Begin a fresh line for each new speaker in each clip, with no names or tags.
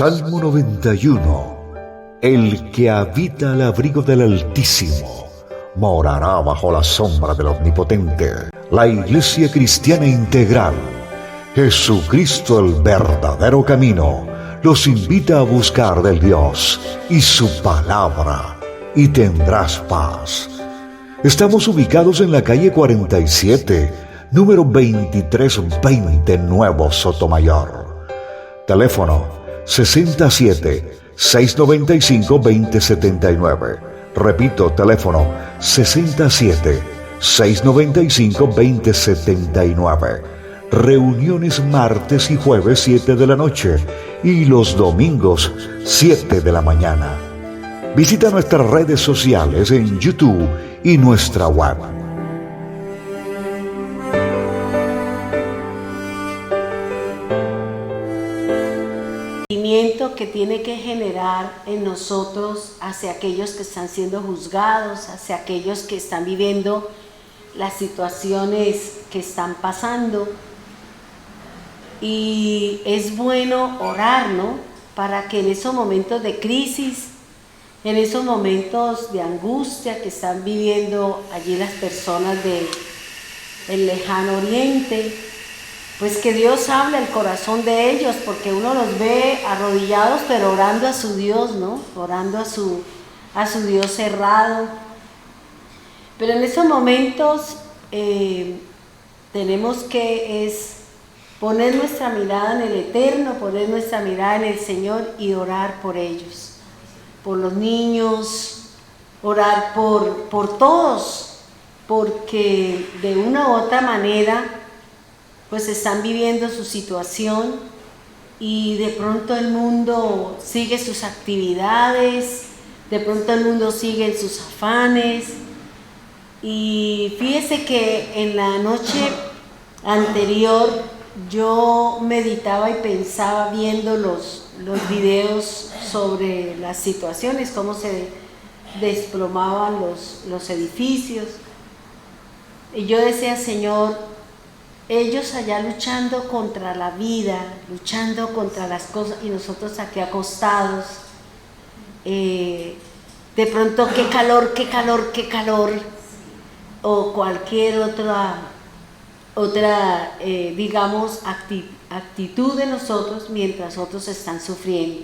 Salmo 91. El que habita al abrigo del Altísimo morará bajo la sombra del Omnipotente. La Iglesia Cristiana Integral, Jesucristo el verdadero camino, los invita a buscar del Dios y su palabra, y tendrás paz. Estamos ubicados en la calle 47, número 2320, Nuevo Sotomayor. Teléfono 67-695-2079. Repito, teléfono 67-695-2079. Reuniones martes y jueves 7 de la noche y los domingos 7 de la mañana. Visita nuestras redes sociales en YouTube y nuestra web.
Que tiene que generar en nosotros hacia aquellos que están siendo juzgados, hacia aquellos que están viviendo las situaciones que están pasando. Y es bueno orar, ¿no? Para que en esos momentos de crisis, en esos momentos de angustia que están viviendo allí las personas del lejano oriente, pues que Dios hable al corazón de ellos, porque uno los ve arrodillados, pero orando a su Dios, ¿no? Orando a su Dios cerrado. Pero en esos momentos tenemos que poner nuestra mirada en el Eterno, poner nuestra mirada en el Señor y orar por ellos, por los niños, orar por todos, porque de una u otra manera pues están viviendo su situación y de pronto el mundo sigue sus actividades, de pronto el mundo sigue en sus afanes. Y fíjese que en la noche anterior yo meditaba y pensaba viendo los videos sobre las situaciones, cómo se desplomaban los edificios. Y yo decía, Señor, ellos allá luchando contra la vida, luchando contra las cosas, y nosotros aquí acostados. De pronto, qué calor, o cualquier otra digamos, actitud de nosotros mientras otros están sufriendo.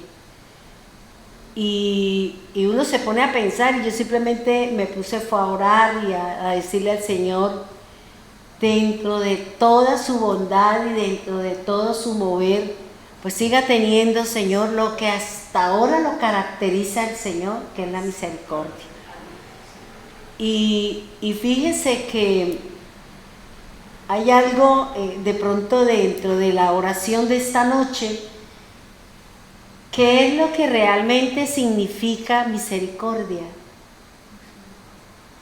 Y uno se pone a pensar, y yo simplemente me puse a orar y a decirle al Señor, dentro de toda su bondad y dentro de todo su mover, pues siga teniendo, Señor, lo que hasta ahora lo caracteriza al Señor, que es la misericordia. Y fíjese que hay algo de pronto dentro de la oración de esta noche, ¿qué es lo que realmente significa misericordia?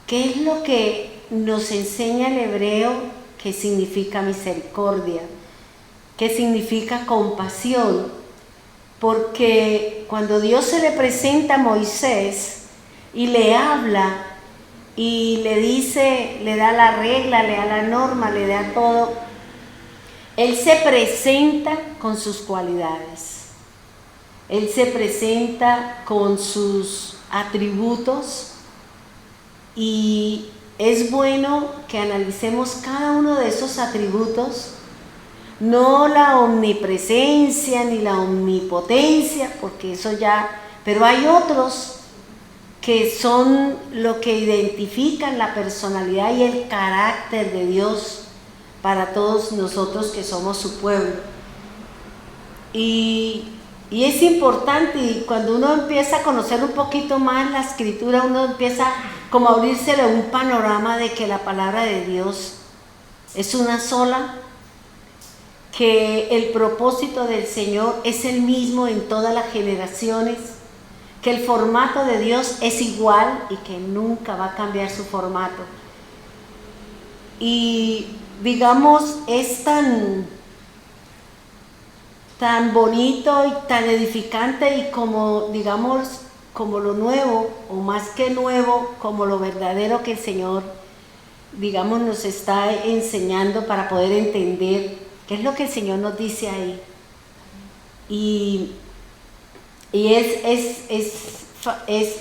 ¿Qué es lo que nos enseña el hebreo que significa misericordia? ¿Qué significa compasión? Porque cuando Dios se le presenta a Moisés y le habla y le dice, le da la regla, le da la norma, le da todo, Él se presenta con sus cualidades. Él se presenta con sus atributos. Y es bueno que analicemos cada uno de esos atributos, no la omnipresencia ni la omnipotencia, porque eso ya, pero hay otros que son lo que identifican la personalidad y el carácter de Dios para todos nosotros que somos su pueblo. Y es importante, y cuando uno empieza a conocer un poquito más la Escritura, uno empieza como a abrírsele un panorama de que la palabra de Dios es una sola, que el propósito del Señor es el mismo en todas las generaciones, que el formato de Dios es igual y que nunca va a cambiar su formato. Y digamos, es tan bonito y tan edificante, y como digamos, como lo nuevo, o más que nuevo, como lo verdadero que el Señor, digamos, nos está enseñando para poder entender qué es lo que el Señor nos dice ahí. Y Y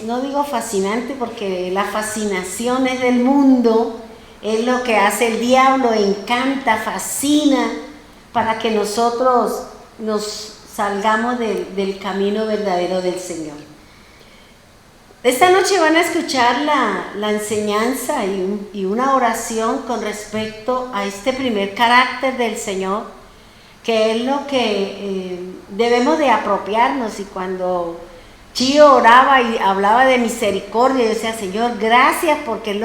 no digo fascinante porque la fascinación es del mundo, es lo que hace el diablo, encanta, fascina, para que nosotros nos salgamos del camino verdadero del Señor. Esta noche van a escuchar la enseñanza y una oración con respecto a este primer carácter del Señor, que es lo que debemos de apropiarnos. Y cuando Chío oraba y hablaba de misericordia, yo decía, Señor, gracias, porque es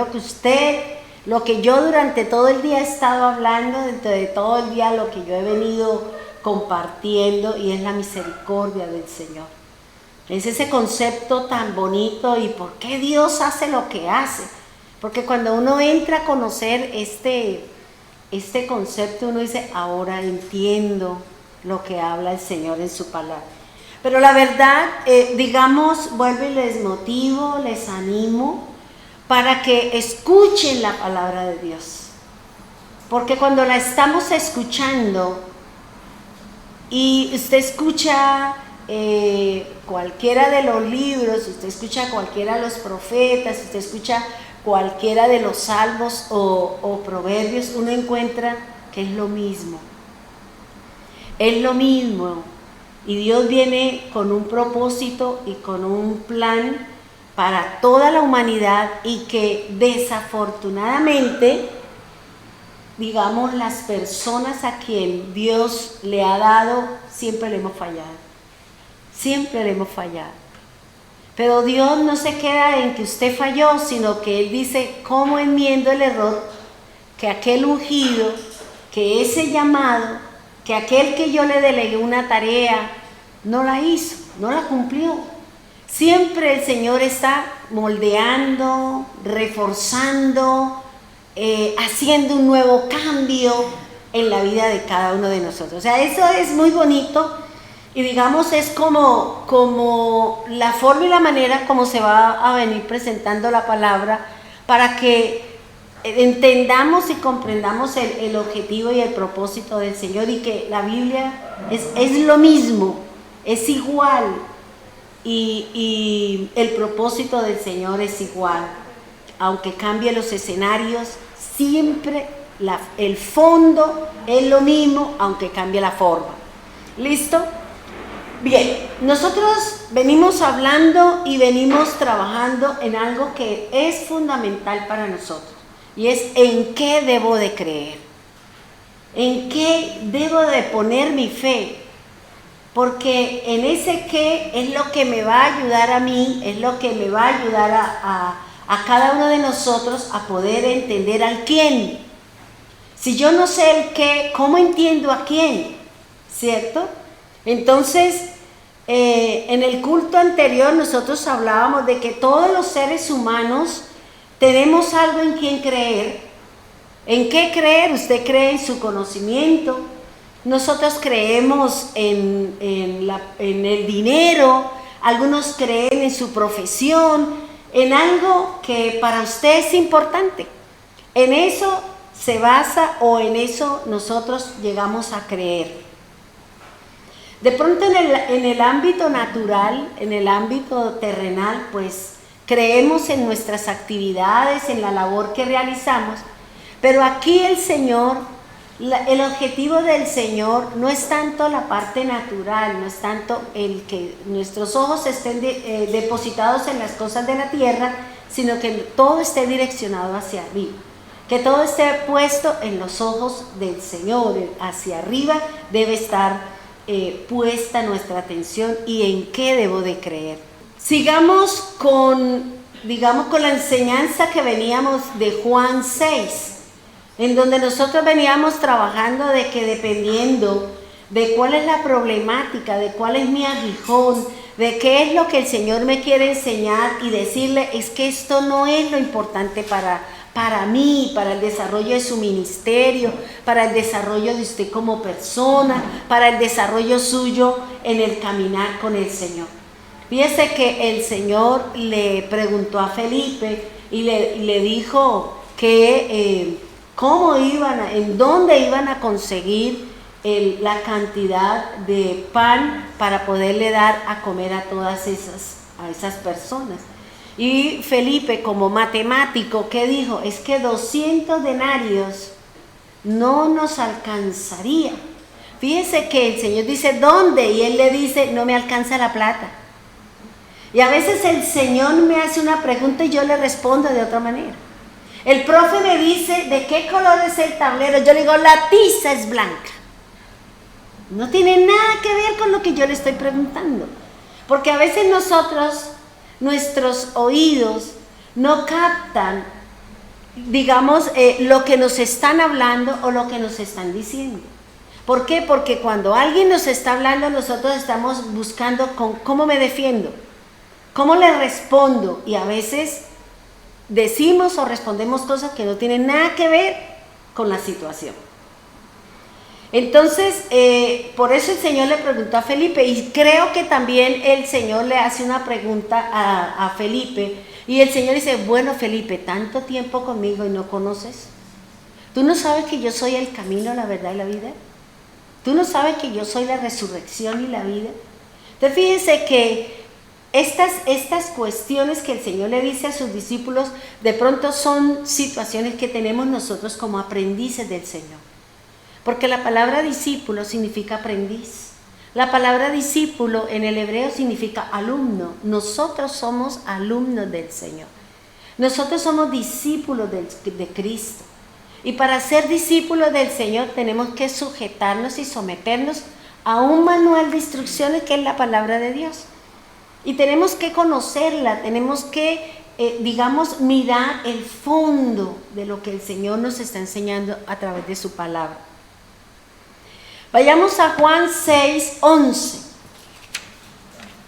lo que yo durante todo el día he estado hablando, dentro de todo el día lo que yo he venido compartiendo, y es la misericordia del Señor. Es ese concepto tan bonito. ¿Y por qué Dios hace lo que hace? Porque cuando uno entra a conocer este concepto, uno dice, ahora entiendo lo que habla el Señor en su palabra. Pero la verdad, vuelvo y les motivo, les animo para que escuchen la palabra de Dios. Porque cuando la estamos escuchando y usted escucha cualquiera de los libros, usted escucha cualquiera de los profetas, usted escucha cualquiera de los salmos o proverbios, uno encuentra que es lo mismo. Es lo mismo. Y Dios viene con un propósito y con un plan para toda la humanidad, y que desafortunadamente, las personas a quien Dios le ha dado, siempre le hemos fallado. Siempre le hemos fallado. Pero Dios no se queda en que usted falló, sino que Él dice, ¿cómo enmiendo el error? Que aquel ungido, que ese llamado, que aquel que yo le delegué una tarea, no la hizo, no la cumplió. Siempre el Señor está moldeando, reforzando, haciendo un nuevo cambio en la vida de cada uno de nosotros. O sea, eso es muy bonito. Y es como la forma y la manera como se va a venir presentando la palabra, para que entendamos y comprendamos el objetivo y el propósito del Señor, y que la Biblia es lo mismo, es igual, y el propósito del Señor es igual. Aunque cambie los escenarios, siempre el fondo es lo mismo, aunque cambie la forma. ¿Listo? Bien, nosotros venimos hablando y venimos trabajando en algo que es fundamental para nosotros, y es en qué debo de creer, en qué debo de poner mi fe, porque en ese qué es lo que me va a ayudar a mí, es lo que me va a ayudar a cada uno de nosotros a poder entender al quién. Si yo no sé el qué, ¿cómo entiendo a quién? ¿Cierto? Entonces, en el culto anterior nosotros hablábamos de que todos los seres humanos tenemos algo en quien creer. ¿En qué creer? Usted cree en su conocimiento. Nosotros creemos en el dinero. Algunos creen en su profesión, en algo que para usted es importante. En eso se basa, o en eso nosotros llegamos a creer. De pronto en el ámbito natural, en el ámbito terrenal, pues creemos en nuestras actividades, en la labor que realizamos, pero aquí el Señor, el objetivo del Señor no es tanto la parte natural, no es tanto el que nuestros ojos estén depositados en las cosas de la tierra, sino que todo esté direccionado hacia arriba, que todo esté puesto en los ojos del Señor. Hacia arriba debe estar puesta nuestra atención, y en qué debo de creer. Sigamos con la enseñanza que veníamos de Juan 6, en donde nosotros veníamos trabajando de que dependiendo de cuál es la problemática, de cuál es mi aguijón, de qué es lo que el Señor me quiere enseñar, y decirle, es que esto no es lo importante para mí, para el desarrollo de su ministerio, para el desarrollo de usted como persona, para el desarrollo suyo en el caminar con el Señor. Fíjese que el Señor le preguntó a Felipe y le dijo que en dónde iban a conseguir la cantidad de pan para poderle dar a comer a todas esas personas. Y Felipe, como matemático, ¿qué dijo? Es que 200 denarios no nos alcanzaría. Fíjese que el Señor dice, ¿dónde? Y él le dice, no me alcanza la plata. Y a veces el Señor me hace una pregunta y yo le respondo de otra manera. El profe me dice, ¿de qué color es el tablero? Yo le digo, la tiza es blanca. No tiene nada que ver con lo que yo le estoy preguntando. Porque a veces nosotros, nuestros oídos no captan, digamos, lo que nos están hablando o lo que nos están diciendo. ¿Por qué? Porque cuando alguien nos está hablando, nosotros estamos buscando cómo me defiendo, cómo le respondo, y a veces decimos o respondemos cosas que no tienen nada que ver con la situación. Entonces, por eso el Señor le preguntó a Felipe, y creo que también el Señor le hace una pregunta a Felipe, y el Señor dice, bueno, Felipe, tanto tiempo conmigo y no conoces. ¿Tú no sabes que yo soy el camino, la verdad y la vida? ¿Tú no sabes que yo soy la resurrección y la vida? Entonces, fíjense que estas cuestiones que el Señor le dice a sus discípulos, de pronto son situaciones que tenemos nosotros como aprendices del Señor. Porque la palabra discípulo significa aprendiz. La palabra discípulo en el hebreo significa alumno. Nosotros somos alumnos del Señor. Nosotros somos discípulos de Cristo. Y para ser discípulos del Señor tenemos que sujetarnos y someternos a un manual de instrucciones que es la palabra de Dios. Y tenemos que conocerla, tenemos que, digamos, mirar el fondo de lo que el Señor nos está enseñando a través de su palabra. Vayamos a Juan 6:11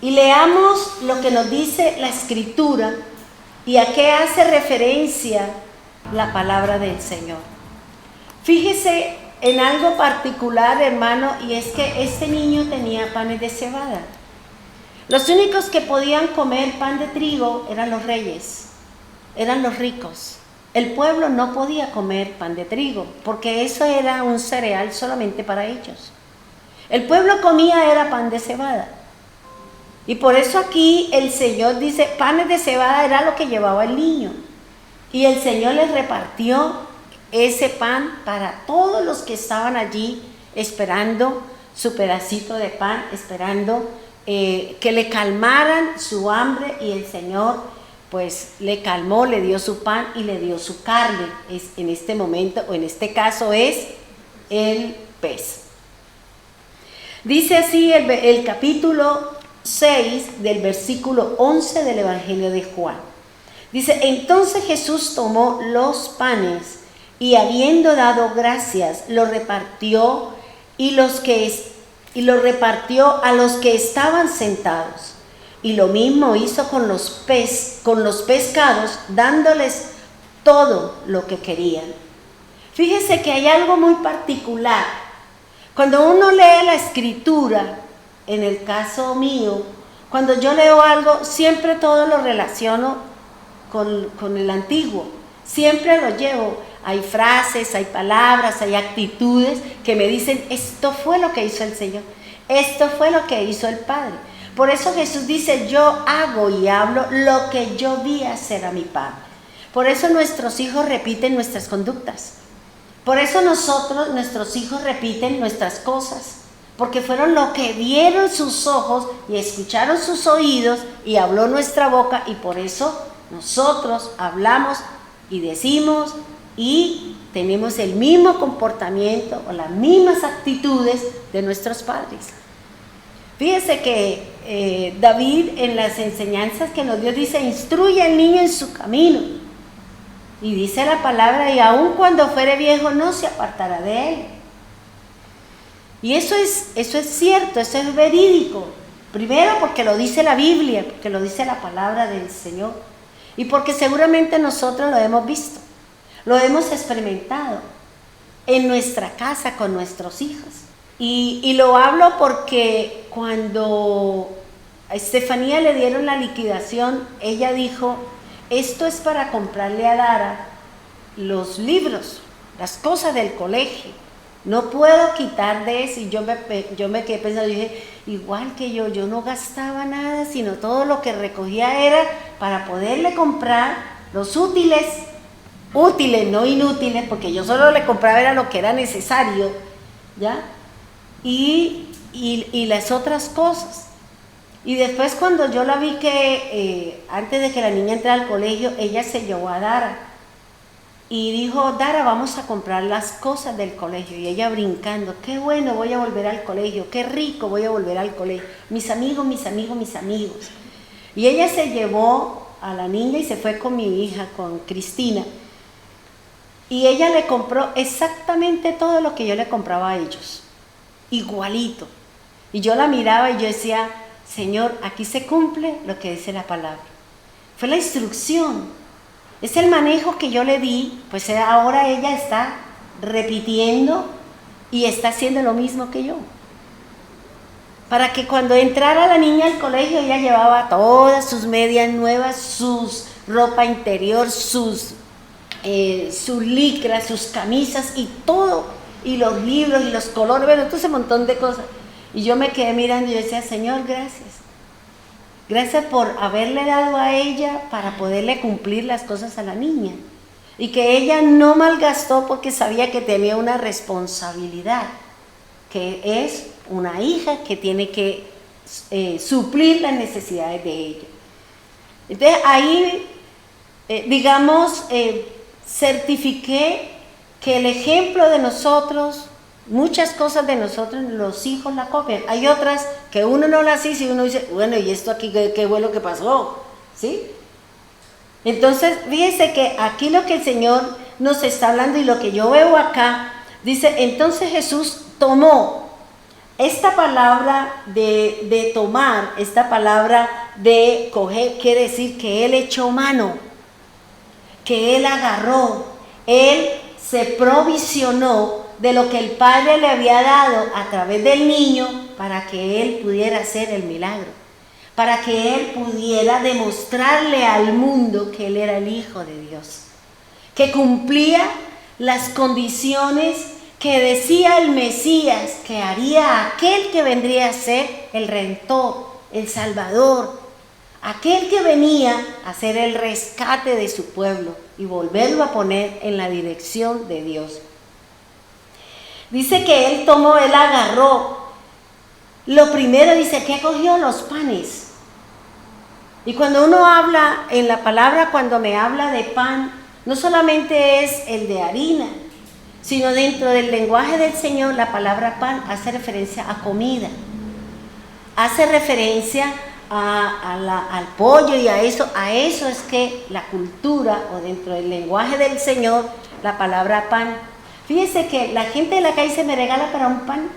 y leamos lo que nos dice la Escritura y a qué hace referencia la palabra del Señor. Fíjese en algo particular, hermano, y es que este niño tenía panes de cebada. Los únicos que podían comer pan de trigo eran los reyes, eran los ricos. El pueblo no podía comer pan de trigo, porque eso era un cereal solamente para ellos. El pueblo comía era pan de cebada. Y por eso aquí el Señor dice, panes de cebada era lo que llevaba el niño. Y el Señor les repartió ese pan para todos los que estaban allí esperando su pedacito de pan, esperando que le calmaran su hambre, y el Señor pues le calmó, le dio su pan y le dio su carne. En este momento, o en este caso, es el pez. Dice así el capítulo 6 del versículo 11 del Evangelio de Juan. Dice, entonces Jesús tomó los panes y habiendo dado gracias, los repartió repartió a los que estaban sentados. Y lo mismo hizo con los pescados, dándoles todo lo que querían. Fíjese que hay algo muy particular. Cuando uno lee la Escritura, en el caso mío, cuando yo leo algo, siempre todo lo relaciono con el antiguo. Siempre lo llevo. Hay frases, hay palabras, hay actitudes que me dicen, esto fue lo que hizo el Señor, esto fue lo que hizo el Padre. Por eso Jesús dice, yo hago y hablo lo que yo vi hacer a mi Padre. Por eso nuestros hijos repiten nuestras conductas. Por eso nuestros hijos repiten nuestras cosas. Porque fueron lo que vieron sus ojos y escucharon sus oídos y habló nuestra boca. Y por eso nosotros hablamos y decimos y tenemos el mismo comportamiento o las mismas actitudes de nuestros padres. Fíjese que David, en las enseñanzas que nos dio, dice, instruye al niño en su camino. Y dice la palabra, y aun cuando fuere viejo no se apartará de él. Y eso es cierto, eso es verídico. Primero porque lo dice la Biblia, porque lo dice la palabra del Señor. Y porque seguramente nosotros lo hemos visto, lo hemos experimentado en nuestra casa con nuestros hijos. Y lo hablo porque cuando a Estefanía le dieron la liquidación, ella dijo, esto es para comprarle a Dara los libros, las cosas del colegio. No puedo quitar de eso. Y yo me quedé pensando, dije, igual que yo no gastaba nada, sino todo lo que recogía era para poderle comprar los útiles, no inútiles, porque yo solo le compraba era lo que era necesario, ¿ya? Y las otras cosas. Y después cuando yo la vi que antes de que la niña entrara al colegio, ella se llevó a Dara y dijo, Dara, vamos a comprar las cosas del colegio. Y ella brincando, qué bueno, voy a volver al colegio, qué rico, voy a volver al colegio. Mis amigos. Y ella se llevó a la niña y se fue con mi hija, con Cristina. Y ella le compró exactamente todo lo que yo le compraba a ellos, igualito. Y yo la miraba y yo decía, Señor, aquí se cumple lo que dice la palabra. Fue la instrucción, es el manejo que yo le di, pues ahora ella está repitiendo y está haciendo lo mismo que yo. Para que cuando entrara la niña al colegio, ella llevaba todas sus medias nuevas, sus ropa interior, sus licras, sus camisas y todo, y los libros y los colores, bueno, todo ese montón de cosas. Y yo me quedé mirando y yo decía, Señor, gracias por haberle dado a ella para poderle cumplir las cosas a la niña, y que ella no malgastó porque sabía que tenía una responsabilidad, que es una hija que tiene que suplir las necesidades de ella. Entonces ahí, certifiqué que el ejemplo de nosotros, muchas cosas de nosotros, los hijos la copian. Hay otras que uno no las hizo y uno dice, bueno, ¿y esto aquí qué fue lo que pasó? ¿Sí? Entonces, fíjense que aquí lo que el Señor nos está hablando y lo que yo veo acá, dice, entonces Jesús tomó esta palabra de tomar, esta palabra de coger, quiere decir que Él echó mano, que Él agarró, Él se provisionó de lo que el Padre le había dado a través del niño para que Él pudiera hacer el milagro, para que Él pudiera demostrarle al mundo que Él era el Hijo de Dios, que cumplía las condiciones que decía el Mesías que haría aquel que vendría a ser el Redentor, el Salvador, aquel que venía a hacer el rescate de su pueblo y volverlo a poner en la dirección de Dios. Dice que Él agarró. Lo primero dice que cogió los panes. Y cuando uno habla en la palabra, cuando me habla de pan, no solamente es el de harina, sino dentro del lenguaje del Señor, la palabra pan hace referencia a comida, hace referencia al pollo, y a eso es que la cultura, o dentro del lenguaje del Señor, la palabra pan. Fíjense que la gente de la calle se me regala para un pan,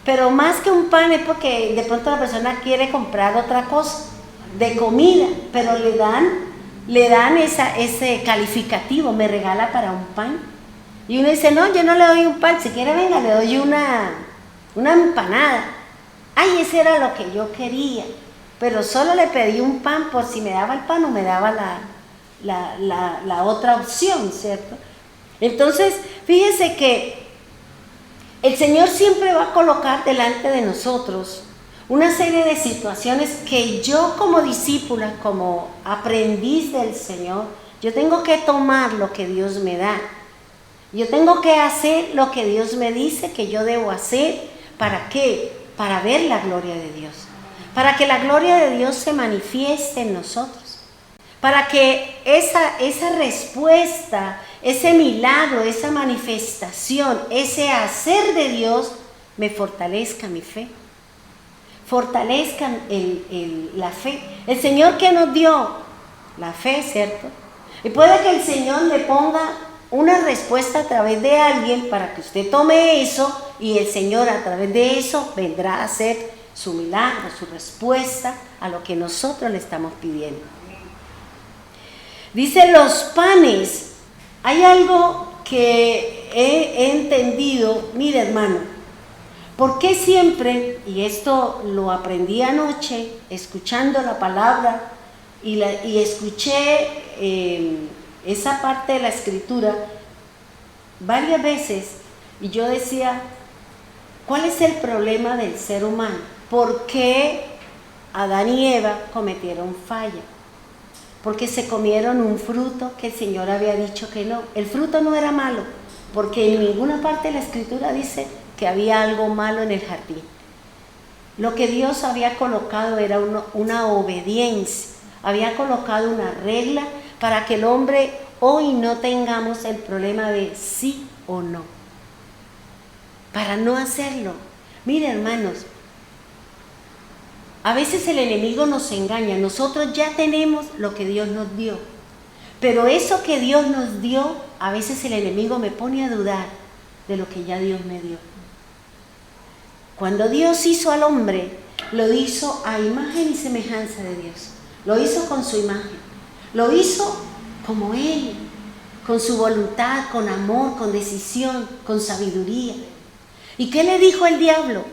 pero más que un pan es porque de pronto la persona quiere comprar otra cosa de comida, pero le dan ese calificativo, me regala para un pan. Y uno dice, no, yo no le doy un pan, si quiere venga, le doy una empanada. Ay, ese era lo que yo quería, pero solo le pedí un pan por si me daba el pan o me daba la otra opción, ¿cierto? Entonces, fíjense que el Señor siempre va a colocar delante de nosotros una serie de situaciones que yo como discípula, como aprendiz del Señor, yo tengo que tomar lo que Dios me da. Yo tengo que hacer lo que Dios me dice que yo debo hacer. ¿Para qué? Para ver la gloria de Dios. Para que la gloria de Dios se manifieste en nosotros. Para que esa respuesta, ese milagro, esa manifestación, ese hacer de Dios me fortalezca mi fe. Fortalezca la fe. El Señor que nos dio la fe, ¿cierto? Y puede que el Señor le ponga una respuesta a través de alguien para que usted tome eso, y el Señor a través de eso vendrá a hacer su milagro, su respuesta a lo que nosotros le estamos pidiendo. Dice los panes. Hay algo que he entendido, mire hermano, ¿por qué siempre, y esto lo aprendí anoche escuchando la palabra y escuché esa parte de la escritura varias veces, Y yo decía, ¿cuál es el problema del ser humano? ¿Por qué Adán y Eva cometieron falla? Porque se comieron un fruto que el Señor había dicho que no. El fruto no era malo, porque en ninguna parte de la Escritura dice que había algo malo en el jardín. Lo que Dios había colocado era una obediencia, había colocado una regla para que el hombre hoy no tengamos el problema de sí o no, para no hacerlo. Mire, hermanos, a veces el enemigo nos engaña. Nosotros ya tenemos lo que Dios nos dio, pero eso que Dios nos dio, a veces el enemigo me pone a dudar de lo que ya Dios me dio. Cuando Dios hizo al hombre, lo hizo a imagen y semejanza de Dios. Lo hizo con su imagen, lo hizo como Él, con su voluntad, con amor, con decisión, con sabiduría. ¿Y qué le dijo el diablo?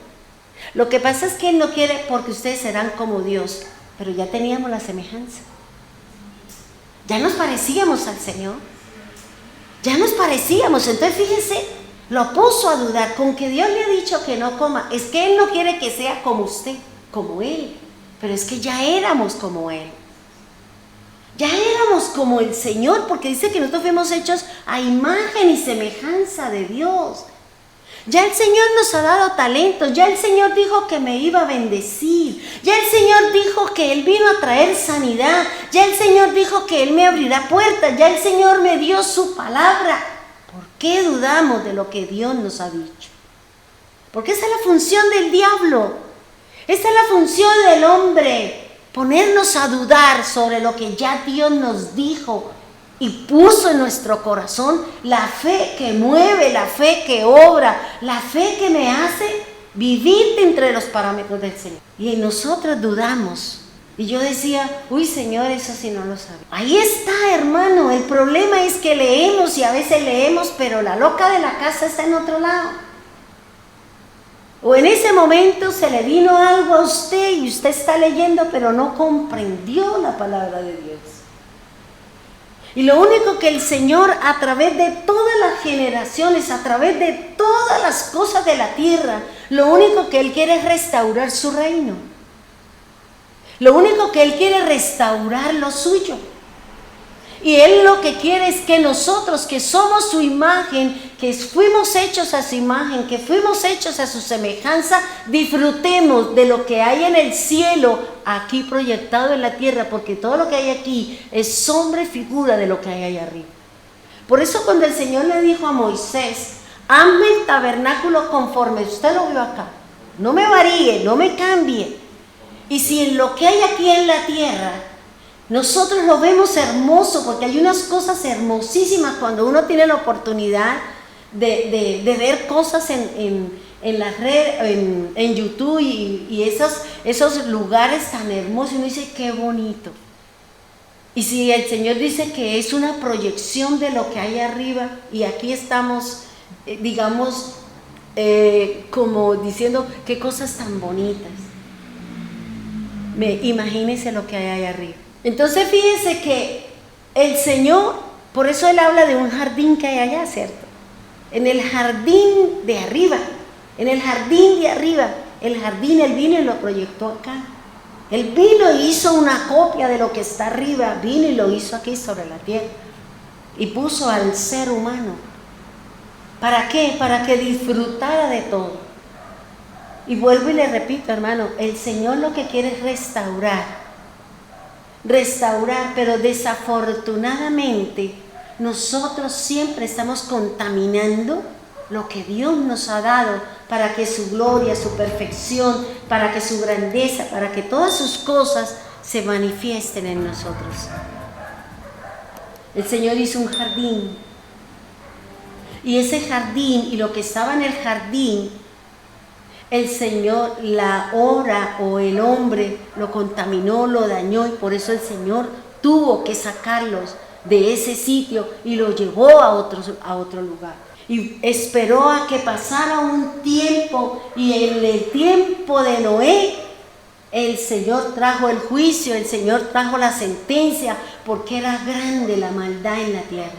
Lo que pasa es que Él no quiere porque ustedes serán como Dios, pero ya teníamos la semejanza. Ya nos parecíamos al Señor. Ya nos parecíamos. Entonces fíjense, lo puso a dudar. Con que Dios le ha dicho que no coma, es que Él no quiere que sea como usted, como Él. Pero es que ya éramos como Él. Ya éramos como el Señor, porque dice que nosotros fuimos hechos a imagen y semejanza de Dios. Ya el Señor nos ha dado talentos, ya el Señor dijo que me iba a bendecir, ya el Señor dijo que Él vino a traer sanidad, ya el Señor dijo que Él me abrirá puertas, ya el Señor me dio su palabra. ¿Por qué dudamos de lo que Dios nos ha dicho? Porque esa es la función del diablo, esa es la función del hombre, ponernos a dudar sobre lo que ya Dios nos dijo y puso en nuestro corazón, la fe que mueve, la fe que obra, la fe que me hace vivir entre los parámetros del Señor. Y nosotros dudamos. Y yo decía, uy Señor, eso sí no lo sabía. Ahí está, hermano, el problema es que leemos y a veces leemos, pero la loca de la casa está en otro lado. O en ese momento se le vino algo a usted y usted está leyendo, pero no comprendió la palabra de Dios. Y lo único que el Señor, a través de todas las generaciones, a través de todas las cosas de la tierra, lo único que Él quiere es restaurar su reino. Lo único que Él quiere es restaurar lo suyo. Y Él lo que quiere es que nosotros, que somos su imagen, que fuimos hechos a su imagen, que fuimos hechos a su semejanza, disfrutemos de lo que hay en el cielo, aquí proyectado en la tierra, porque todo lo que hay aquí es sombra y figura de lo que hay allá arriba. Por eso cuando el Señor le dijo a Moisés, hazme el tabernáculo conforme usted lo vio acá, no me varíe, no me cambie. Y si en lo que hay aquí en la tierra, nosotros lo vemos hermoso, porque hay unas cosas hermosísimas cuando uno tiene la oportunidad de ver cosas en la red, en YouTube y esos lugares tan hermosos, y uno dice, qué bonito. Y si el Señor dice que es una proyección de lo que hay arriba, y aquí estamos, digamos, como diciendo, qué cosas tan bonitas. Imagínense lo que hay ahí arriba. Entonces fíjense que el Señor, por eso Él habla de un jardín que hay allá, ¿cierto? En el jardín de arriba, en el jardín de arriba, el jardín, Él vino y lo proyectó acá. Él vino y hizo una copia de lo que está arriba, vino y lo hizo aquí sobre la tierra. Y puso al ser humano. ¿Para qué? Para que disfrutara de todo. Y vuelvo y le repito, hermano, el Señor lo que quiere es restaurar, pero desafortunadamente nosotros siempre estamos contaminando lo que Dios nos ha dado para que su gloria, su perfección, para que su grandeza, para que todas sus cosas se manifiesten en nosotros. El Señor hizo un jardín, y ese jardín y lo que estaba en el jardín, el Señor, la hora o el hombre lo contaminó, lo dañó, y por eso el Señor tuvo que sacarlos de ese sitio y lo llevó a otro lugar. Y esperó a que pasara un tiempo, y en el tiempo de Noé el Señor trajo el juicio, el Señor trajo la sentencia, porque era grande la maldad en la tierra.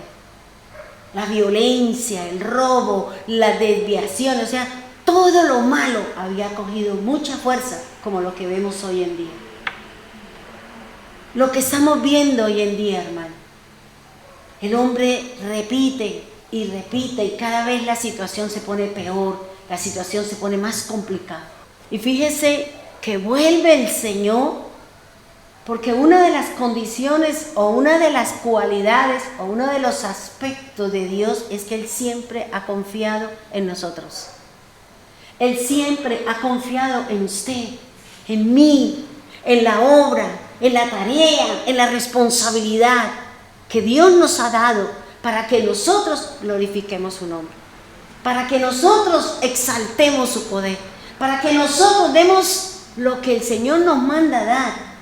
la violencia, el robo, la desviación, o sea, todo lo malo había cogido mucha fuerza, como lo que vemos hoy en día. Lo que estamos viendo hoy en día, hermano. El hombre repite y repite y cada vez la situación se pone peor, la situación se pone más complicada. Y fíjese que vuelve el Señor, porque una de las condiciones o una de las cualidades o uno de los aspectos de Dios es que Él siempre ha confiado en nosotros. Él siempre ha confiado en usted, en mí, en la obra, en la tarea, en la responsabilidad que Dios nos ha dado para que nosotros glorifiquemos su nombre, para que nosotros exaltemos su poder, para que nosotros demos lo que el Señor nos manda dar,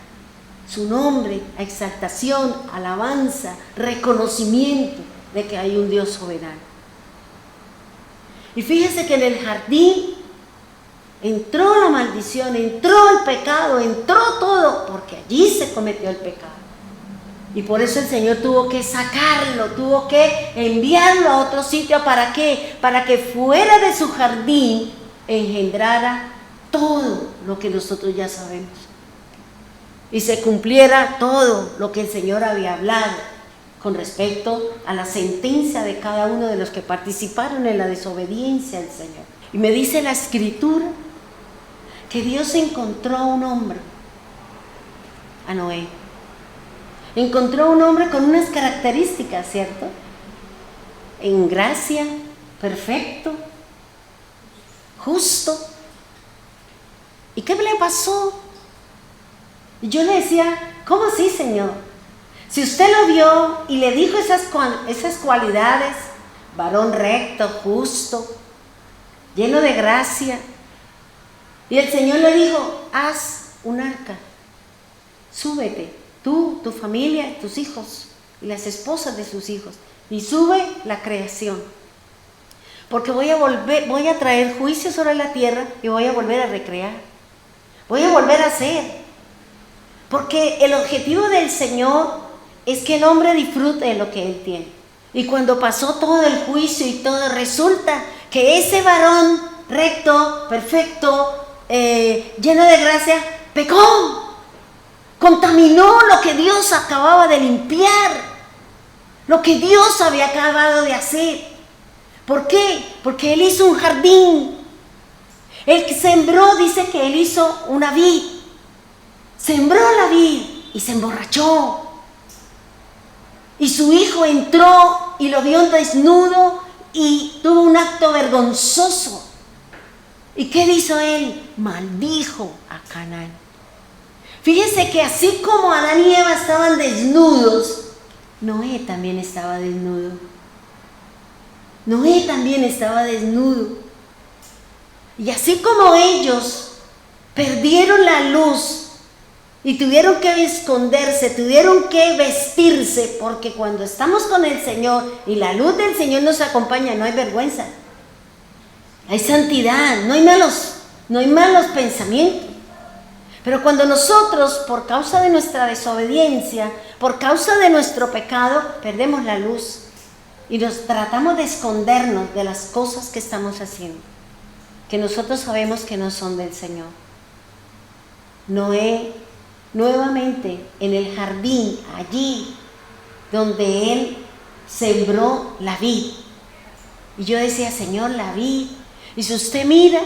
su nombre, exaltación, alabanza, reconocimiento de que hay un Dios soberano. Y fíjese que en el jardín entró la maldición, entró el pecado, entró todo, porque allí se cometió el pecado. Y por eso el Señor tuvo que sacarlo, tuvo que enviarlo a otro sitio. ¿Para qué? Para que fuera de su jardín engendrara todo lo que nosotros ya sabemos. Y se cumpliera todo lo que el Señor había hablado con respecto a la sentencia de cada uno de los que participaron en la desobediencia al Señor. Y me dice la Escritura que Dios encontró a un hombre, a Noé. Encontró a un hombre con unas características, ¿cierto? En gracia, perfecto, justo. ¿Y qué le pasó? Y yo le decía, ¿cómo así, Señor? Si usted lo vio y le dijo esas cualidades, varón recto, justo, lleno de gracia, y el Señor le dijo, haz un arca, súbete, tú, tu familia, tus hijos y las esposas de sus hijos, y sube la creación, porque voy a traer juicio sobre la tierra y voy a volver a recrear, voy a volver a hacer, porque el objetivo del Señor es que el hombre disfrute de lo que Él tiene. Y cuando pasó todo el juicio y todo, resulta que ese varón recto, perfecto, lleno de gracia, pecó, contaminó lo que Dios acababa de limpiar, lo que Dios había acabado de hacer. ¿Por qué? Porque Él hizo un jardín. Él sembró, dice que Él hizo una vid, sembró la vid y se emborrachó. Y su hijo entró y lo vio desnudo y tuvo un acto vergonzoso. ¿Y qué hizo él? Maldijo a Canaán. Fíjese que así como Adán y Eva estaban desnudos, Noé también estaba desnudo. Noé también estaba desnudo. Y así como ellos perdieron la luz y tuvieron que esconderse, tuvieron que vestirse, porque cuando estamos con el Señor y la luz del Señor nos acompaña, no hay vergüenza, hay santidad, no hay malos pensamientos. Pero cuando nosotros, por causa de nuestra desobediencia, por causa de nuestro pecado, perdemos la luz y nos tratamos de escondernos de las cosas que estamos haciendo, que nosotros sabemos que no son del Señor. Noé, nuevamente en el jardín, allí donde él sembró la vid. Y yo decía, Señor, la vid. Y si usted mira,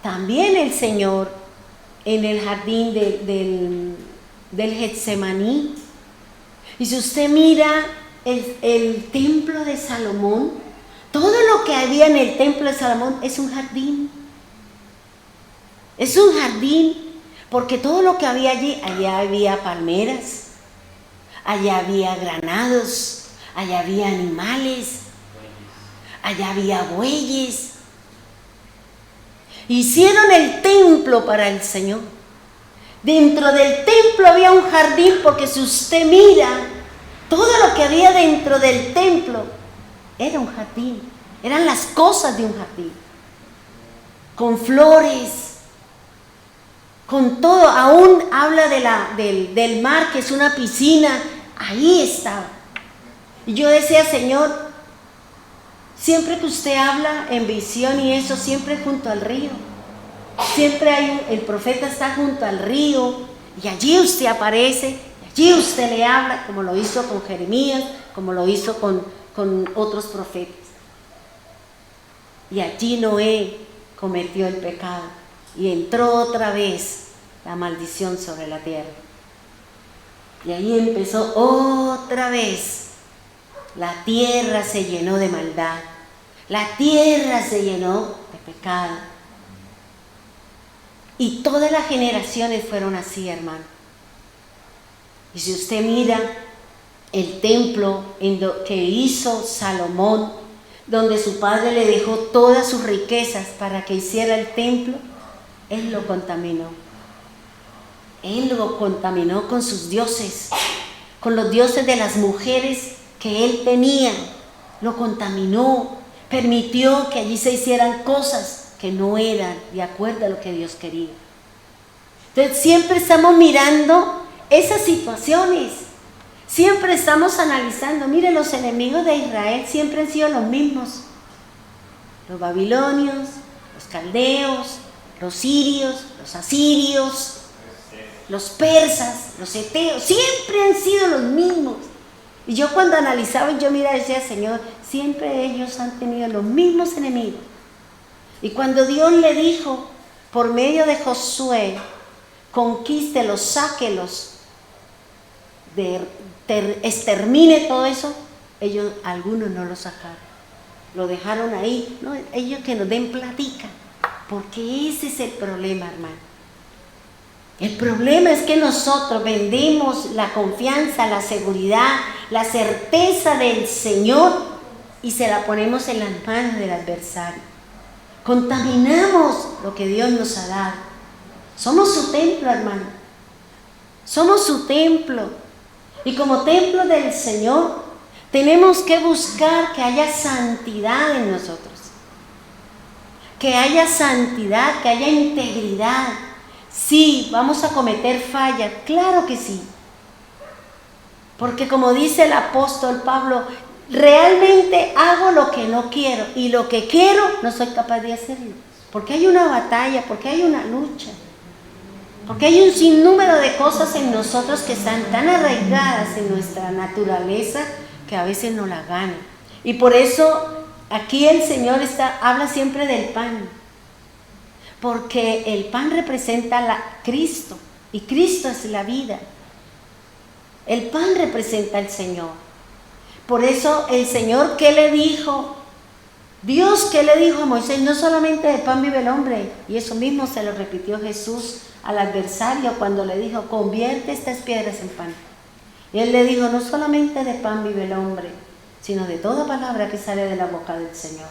también el Señor en el jardín del Getsemaní. Y si usted mira el templo de Salomón, todo lo que había en el templo de Salomón es un jardín. Es un jardín. Porque todo lo que había allí, allá había palmeras, allá había granados, allá había animales, allá había bueyes. Hicieron el templo para el Señor. Dentro del templo había un jardín, porque si usted mira, todo lo que había dentro del templo era un jardín, eran las cosas de un jardín, con flores, con todo. Aún habla del mar, que es una piscina, ahí estaba. Y yo decía, Señor, Siempre que usted habla en visión y eso, siempre junto al río. Siempre el profeta está junto al río y allí usted aparece, y allí usted le habla, como lo hizo con Jeremías, como lo hizo con otros profetas. Y allí Noé cometió el pecado y entró otra vez la maldición sobre la tierra. Y ahí empezó otra vez. La tierra se llenó de maldad. La tierra se llenó de pecado. Y todas las generaciones fueron así, hermano. Y si usted mira el templo que hizo Salomón, donde su padre le dejó todas sus riquezas para que hiciera el templo, él lo contaminó. Él lo contaminó con sus dioses, con los dioses de las mujeres que él tenía. Lo contaminó, permitió que allí se hicieran cosas que no eran de acuerdo a lo que Dios quería. Entonces siempre estamos mirando esas situaciones, siempre estamos analizando. Mire, los enemigos de Israel siempre han sido los mismos: los babilonios, los caldeos, los sirios, los asirios, los persas, los heteos, siempre han sido los mismos. Y yo cuando analizaba, yo miraba y decía: Señor, siempre ellos han tenido los mismos enemigos. Y cuando Dios le dijo por medio de Josué: conquístelos, sáquelos, extermine todo eso, ellos, algunos no lo sacaron, lo dejaron ahí. No, ellos que nos den platica, porque ese es el problema, hermano. El problema es que nosotros vendemos la confianza, la seguridad, la certeza del Señor y se la ponemos en las manos del adversario. Contaminamos lo que Dios nos ha dado. Somos su templo, hermano. Somos su templo. Y como templo del Señor, tenemos que buscar que haya santidad en nosotros. Que haya santidad, que haya integridad. Sí, vamos a cometer fallas, claro que sí. Porque como dice el apóstol Pablo, realmente hago lo que no quiero y lo que quiero no soy capaz de hacerlo. Porque hay una batalla, porque hay una lucha. Porque hay un sinnúmero de cosas en nosotros que están tan arraigadas en nuestra naturaleza que a veces no la ganan. Y por eso aquí el Señor habla siempre del pan. Porque el pan representa a Cristo y Cristo es la vida. El pan representa al Señor. Por eso el Señor, ¿qué le dijo? Dios, ¿qué le dijo a Moisés? No solamente de pan vive el hombre. Y eso mismo se lo repitió Jesús al adversario cuando le dijo: convierte estas piedras en pan. Y él le dijo: no solamente de pan vive el hombre, sino de toda palabra que sale de la boca del Señor.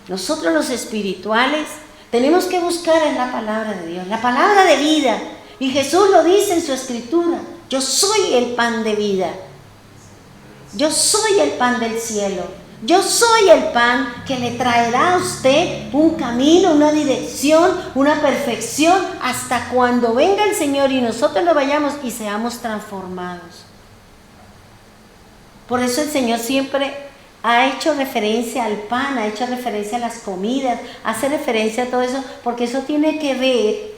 Nosotros los espirituales tenemos que buscar en la palabra de Dios, la palabra de vida. Y Jesús lo dice en su escritura: yo soy el pan de vida. Yo soy el pan del cielo. Yo soy el pan que le traerá a usted un camino, una dirección, una perfección, hasta cuando venga el Señor y nosotros lo vayamos y seamos transformados. Por eso el Señor siempre ha hecho referencia al pan, ha hecho referencia a las comidas, hace referencia a todo eso, porque eso tiene que ver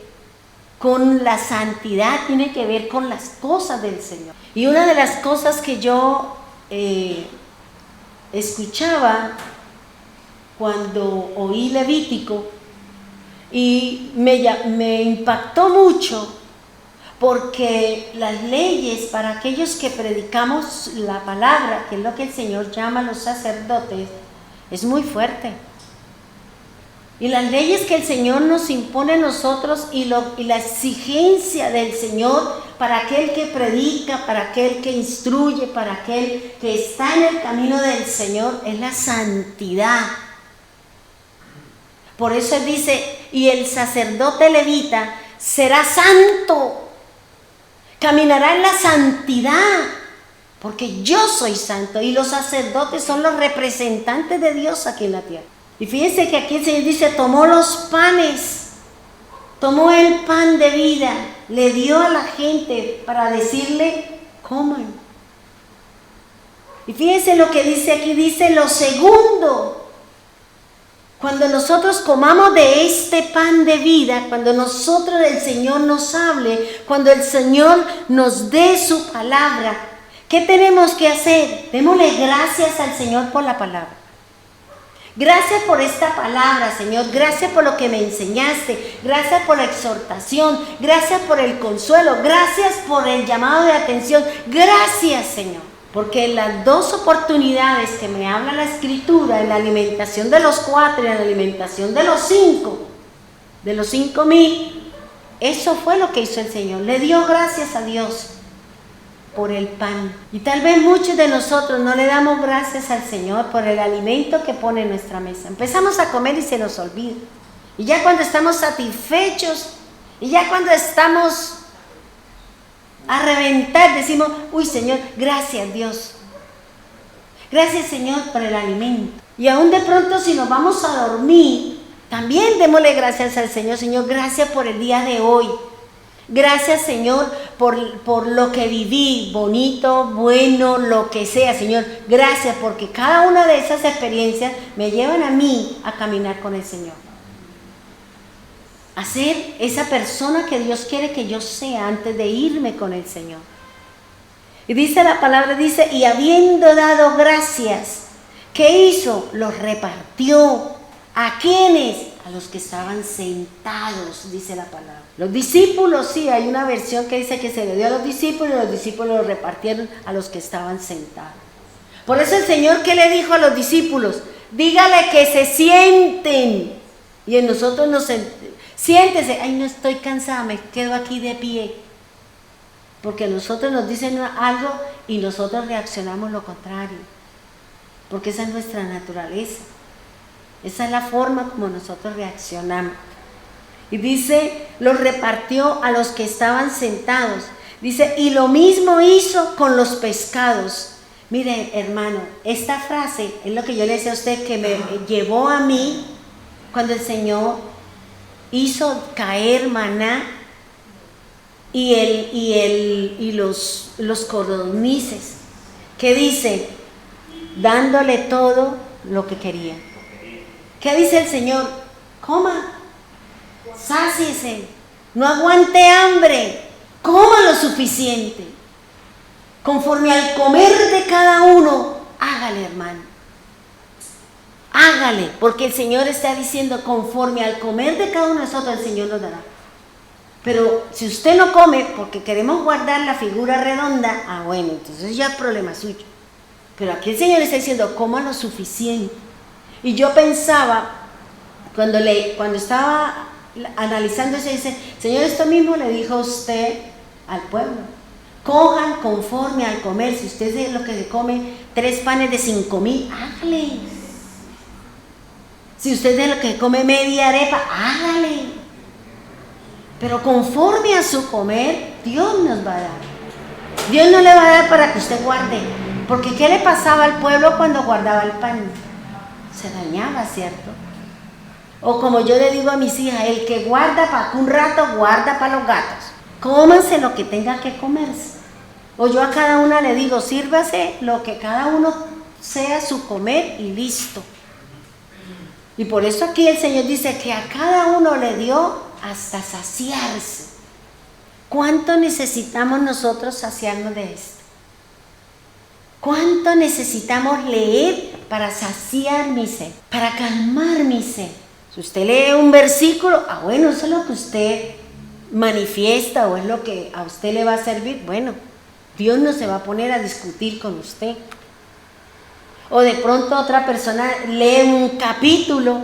con la santidad, tiene que ver con las cosas del Señor. Y una de las cosas que yo escuchaba cuando oí Levítico y me impactó mucho, porque las leyes para aquellos que predicamos la palabra, que es lo que el Señor llama a los sacerdotes, es muy fuerte. Y las leyes que el Señor nos impone a nosotros y la exigencia del Señor para aquel que predica, para aquel que instruye, para aquel que está en el camino del Señor, es la santidad. Por eso Él dice: y el sacerdote levita será santo, caminará en la santidad, porque yo soy santo. Y los sacerdotes son los representantes de Dios aquí en la tierra. Y fíjense que aquí el Señor dice: tomó los panes, tomó el pan de vida, le dio a la gente para decirle: coman. Y fíjense lo que dice aquí, dice lo segundo. Cuando nosotros comamos de este pan de vida, cuando nosotros el Señor nos hable, cuando el Señor nos dé su palabra, ¿qué tenemos que hacer? Démosle gracias al Señor por la palabra. Gracias por esta palabra, Señor. Gracias por lo que me enseñaste. Gracias por la exhortación. Gracias por el consuelo. Gracias por el llamado de atención. Gracias, Señor. Porque en las dos oportunidades que me habla la Escritura, en la alimentación de los 4 y en la alimentación de los 5,000, eso fue lo que hizo el Señor. Le dio gracias a Dios por el pan. Y tal vez muchos de nosotros no le damos gracias al Señor por el alimento que pone en nuestra mesa. Empezamos a comer y se nos olvida. Y ya cuando estamos satisfechos, y ya cuando estamos a reventar, decimos, uy Señor, gracias Dios. Gracias Señor por el alimento. Y aún de pronto si nos vamos a dormir, también démosle gracias al Señor. Señor, gracias por el día de hoy. Gracias Señor por lo que viví, bonito, bueno, lo que sea, Señor. Gracias porque cada una de esas experiencias me llevan a mí a caminar con el Señor. A ser esa persona que Dios quiere que yo sea antes de irme con el Señor. Y dice la palabra, dice, y habiendo dado gracias, ¿qué hizo? Los repartió. ¿A quiénes? A los que estaban sentados, dice la palabra. Los discípulos, sí, hay una versión que dice que se le dio a los discípulos y los discípulos lo repartieron a los que estaban sentados. Por eso el Señor, ¿qué le dijo a los discípulos? Dígale que se sienten. Y en nosotros nos siéntese. Ay, no estoy cansada, me quedo aquí de pie. Porque nosotros nos dicen algo y nosotros reaccionamos lo contrario. Porque esa es nuestra naturaleza. Esa es la forma como nosotros reaccionamos. Y dice, los repartió a los que estaban sentados. Dice, y lo mismo hizo con los pescados. Mire, hermano, esta frase es lo que yo le decía a usted que me llevó a mí cuando el Señor hizo caer maná y los codornices. ¿Qué dice? Dándole todo lo que quería. ¿Qué dice el Señor? Coma, sáciese, no aguante hambre, coma lo suficiente. Conforme al comer de cada uno, hágale, hermano. Hágale, porque el Señor está diciendo, conforme al comer de cada uno de nosotros, el Señor nos dará. Pero si usted no come porque queremos guardar la figura redonda, bueno, entonces ya es problema suyo. Pero aquí el Señor está diciendo, coma lo suficiente. Y yo pensaba, cuando estaba analizando eso, dice, Señor, esto mismo le dijo usted al pueblo. Cojan conforme al comer. Si usted es lo que se come 3 panes de 5,000, hágale. Si usted es lo que come media arepa, hágale. Pero conforme a su comer, Dios nos va a dar. Dios no le va a dar para que usted guarde. Porque ¿qué le pasaba al pueblo cuando guardaba el pan? Se dañaba, ¿cierto? O como yo le digo a mis hijas, el que guarda para un rato, guarda para los gatos. Cómanse lo que tenga que comerse. O yo a cada una le digo, sírvase lo que cada uno sea su comer y listo. Y por eso aquí el Señor dice que a cada uno le dio hasta saciarse. ¿Cuánto necesitamos nosotros saciarnos de esto? ¿Cuánto necesitamos leer para saciar mi sed? Para calmar mi sed. Si usted lee un versículo, bueno, eso es lo que usted manifiesta o es lo que a usted le va a servir. Bueno, Dios no se va a poner a discutir con usted. O de pronto otra persona lee un capítulo,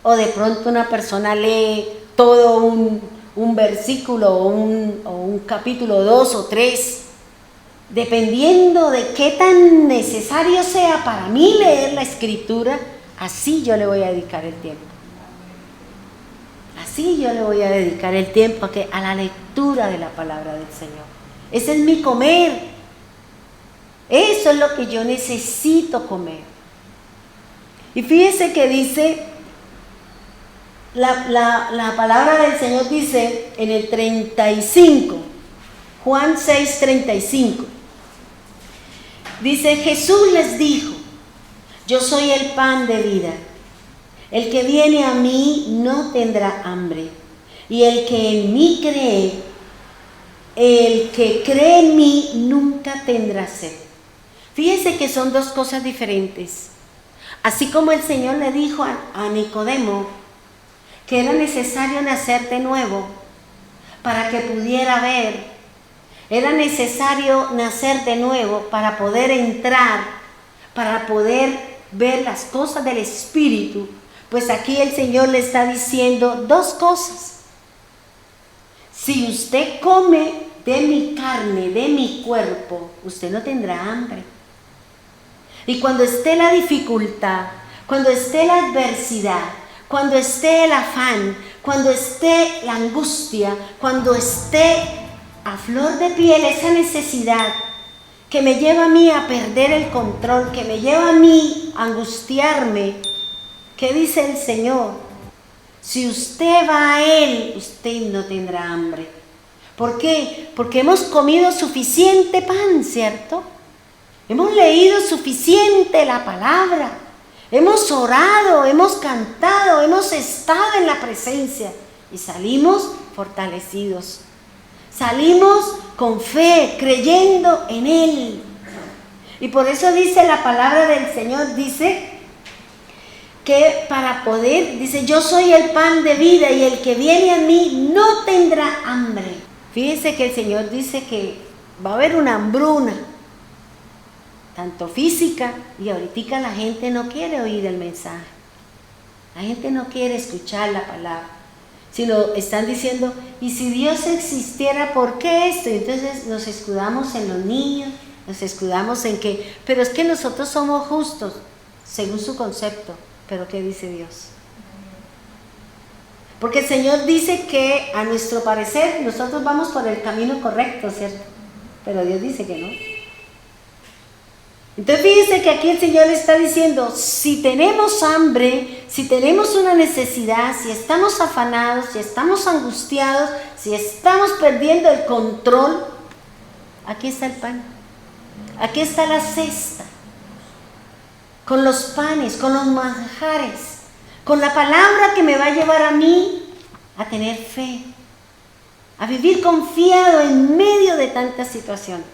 o de pronto una persona lee todo un versículo o un capítulo, 2 o 3. Dependiendo de qué tan necesario sea para mí leer la Escritura, así yo le voy a dedicar el tiempo. Así yo le voy a dedicar el tiempo a la lectura de la palabra del Señor. Ese es mi comer. Eso es lo que yo necesito comer. Y fíjese que dice, la palabra del Señor dice en el 35, Juan 6:35. Dice, Jesús les dijo, yo soy el pan de vida. El que viene a mí no tendrá hambre. Y el que en mí cree, el que cree en mí nunca tendrá sed. Fíjense que son dos cosas diferentes. Así como el Señor le dijo a Nicodemo que era necesario nacer de nuevo para que pudiera ver, era necesario nacer de nuevo para poder entrar, para poder ver las cosas del Espíritu. Pues aquí el Señor le está diciendo dos cosas. Si usted come de mi carne, de mi cuerpo, usted no tendrá hambre. Y cuando esté la dificultad, cuando esté la adversidad, cuando esté el afán, cuando esté la angustia, cuando esté a flor de piel esa necesidad que me lleva a mí a perder el control, que me lleva a mí a angustiarme, ¿qué dice el Señor? Si usted va a Él, usted no tendrá hambre. ¿Por qué? Porque hemos comido suficiente pan, ¿cierto? Hemos leído suficiente la palabra. Hemos orado, hemos cantado, hemos estado en la presencia y salimos fortalecidos. Salimos con fe, creyendo en Él. Y por eso dice la palabra del Señor, dice que para poder, dice, yo soy el pan de vida y el que viene a mí no tendrá hambre. Fíjense que el Señor dice que va a haber una hambruna, tanto física, y ahorita la gente no quiere oír el mensaje. La gente no quiere escuchar la palabra, sino están diciendo, y si Dios existiera, ¿por qué esto? Y entonces nos escudamos en los niños, nos escudamos en que, pero es que nosotros somos justos, según su concepto, pero ¿qué dice Dios? Porque el Señor dice que a nuestro parecer nosotros vamos por el camino correcto, ¿cierto? Pero Dios dice que no. Entonces fíjense que aquí el Señor está diciendo, si tenemos hambre, si tenemos una necesidad, si estamos afanados, si estamos angustiados, si estamos perdiendo el control, aquí está el pan, aquí está la cesta, con los panes, con los manjares, con la palabra que me va a llevar a mí a tener fe, a vivir confiado en medio de tantas situaciones.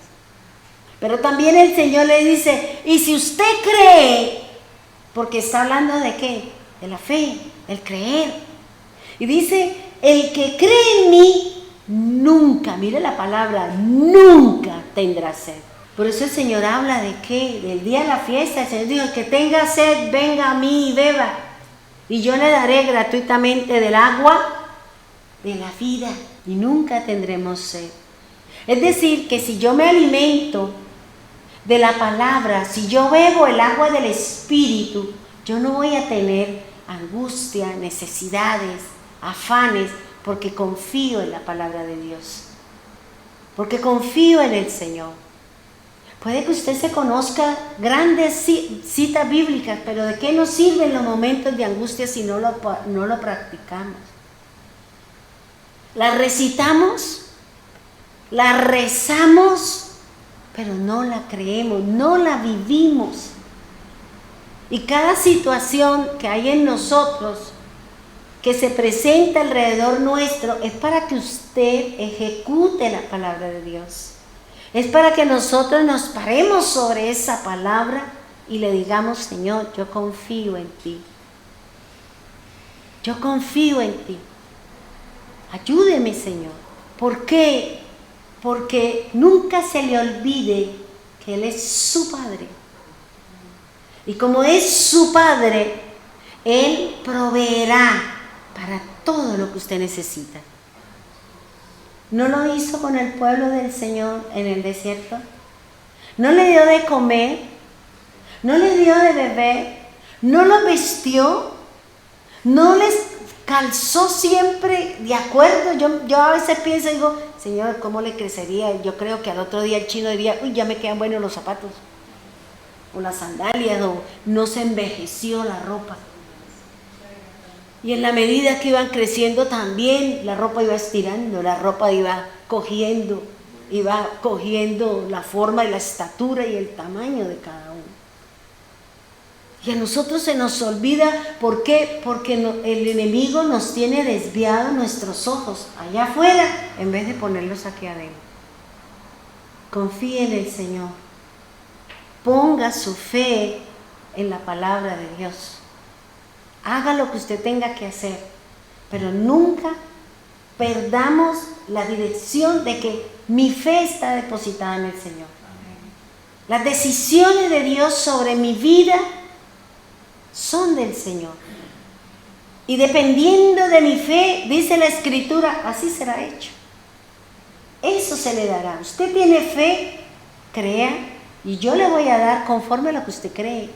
Pero también el Señor le dice, y si usted cree, porque está hablando de qué, de la fe, el creer. Y dice, el que cree en mí, nunca, mire la palabra, nunca tendrá sed. Por eso el Señor habla de qué, del día de la fiesta. El Señor dijo, el que tenga sed, venga a mí y beba. Y yo le daré gratuitamente del agua de la vida y nunca tendremos sed. Es decir, que si yo me alimento de la palabra, si yo bebo el agua del Espíritu, yo no voy a tener angustia, necesidades, afanes, porque confío en la palabra de Dios, porque confío en el Señor. Puede que usted se conozca grandes citas bíblicas, pero ¿de qué nos sirven los momentos de angustia si no lo practicamos? La recitamos, la rezamos, pero no la creemos, no la vivimos. Y cada situación que hay en nosotros, que se presenta alrededor nuestro, es para que usted ejecute la palabra de Dios. Es para que nosotros nos paremos sobre esa palabra y le digamos, Señor, yo confío en ti. Yo confío en ti. Ayúdeme, Señor. ¿Por qué? Porque nunca se le olvide que Él es su Padre. Y como es su Padre, Él proveerá para todo lo que usted necesita. ¿No lo hizo con el pueblo del Señor en el desierto? ¿No le dio de comer? ¿No le dio de beber? ¿No lo vistió? ¿No les calzó siempre de acuerdo? Yo a veces pienso y digo, Señor, ¿cómo le crecería? Yo creo que al otro día el chino diría, uy, ya me quedan buenos los zapatos, o las sandalias, o no se envejeció la ropa. Y en la medida que iban creciendo también, la ropa iba estirando, la ropa iba cogiendo. y va cogiendo la forma y la estatura y el tamaño de cada uno. Y a nosotros se nos olvida, ¿por qué? Porque el enemigo nos tiene desviados nuestros ojos allá afuera en vez de ponerlos aquí adentro. Confíe en el Señor. Ponga su fe en la palabra de Dios. Haga lo que usted tenga que hacer, pero nunca perdamos la dirección de que mi fe está depositada en el Señor. Las decisiones de Dios sobre mi vida son del Señor. Y dependiendo de mi fe, dice la Escritura, así será hecho. Eso se le dará. Usted tiene fe, crea, y yo le voy a dar conforme a lo que usted cree.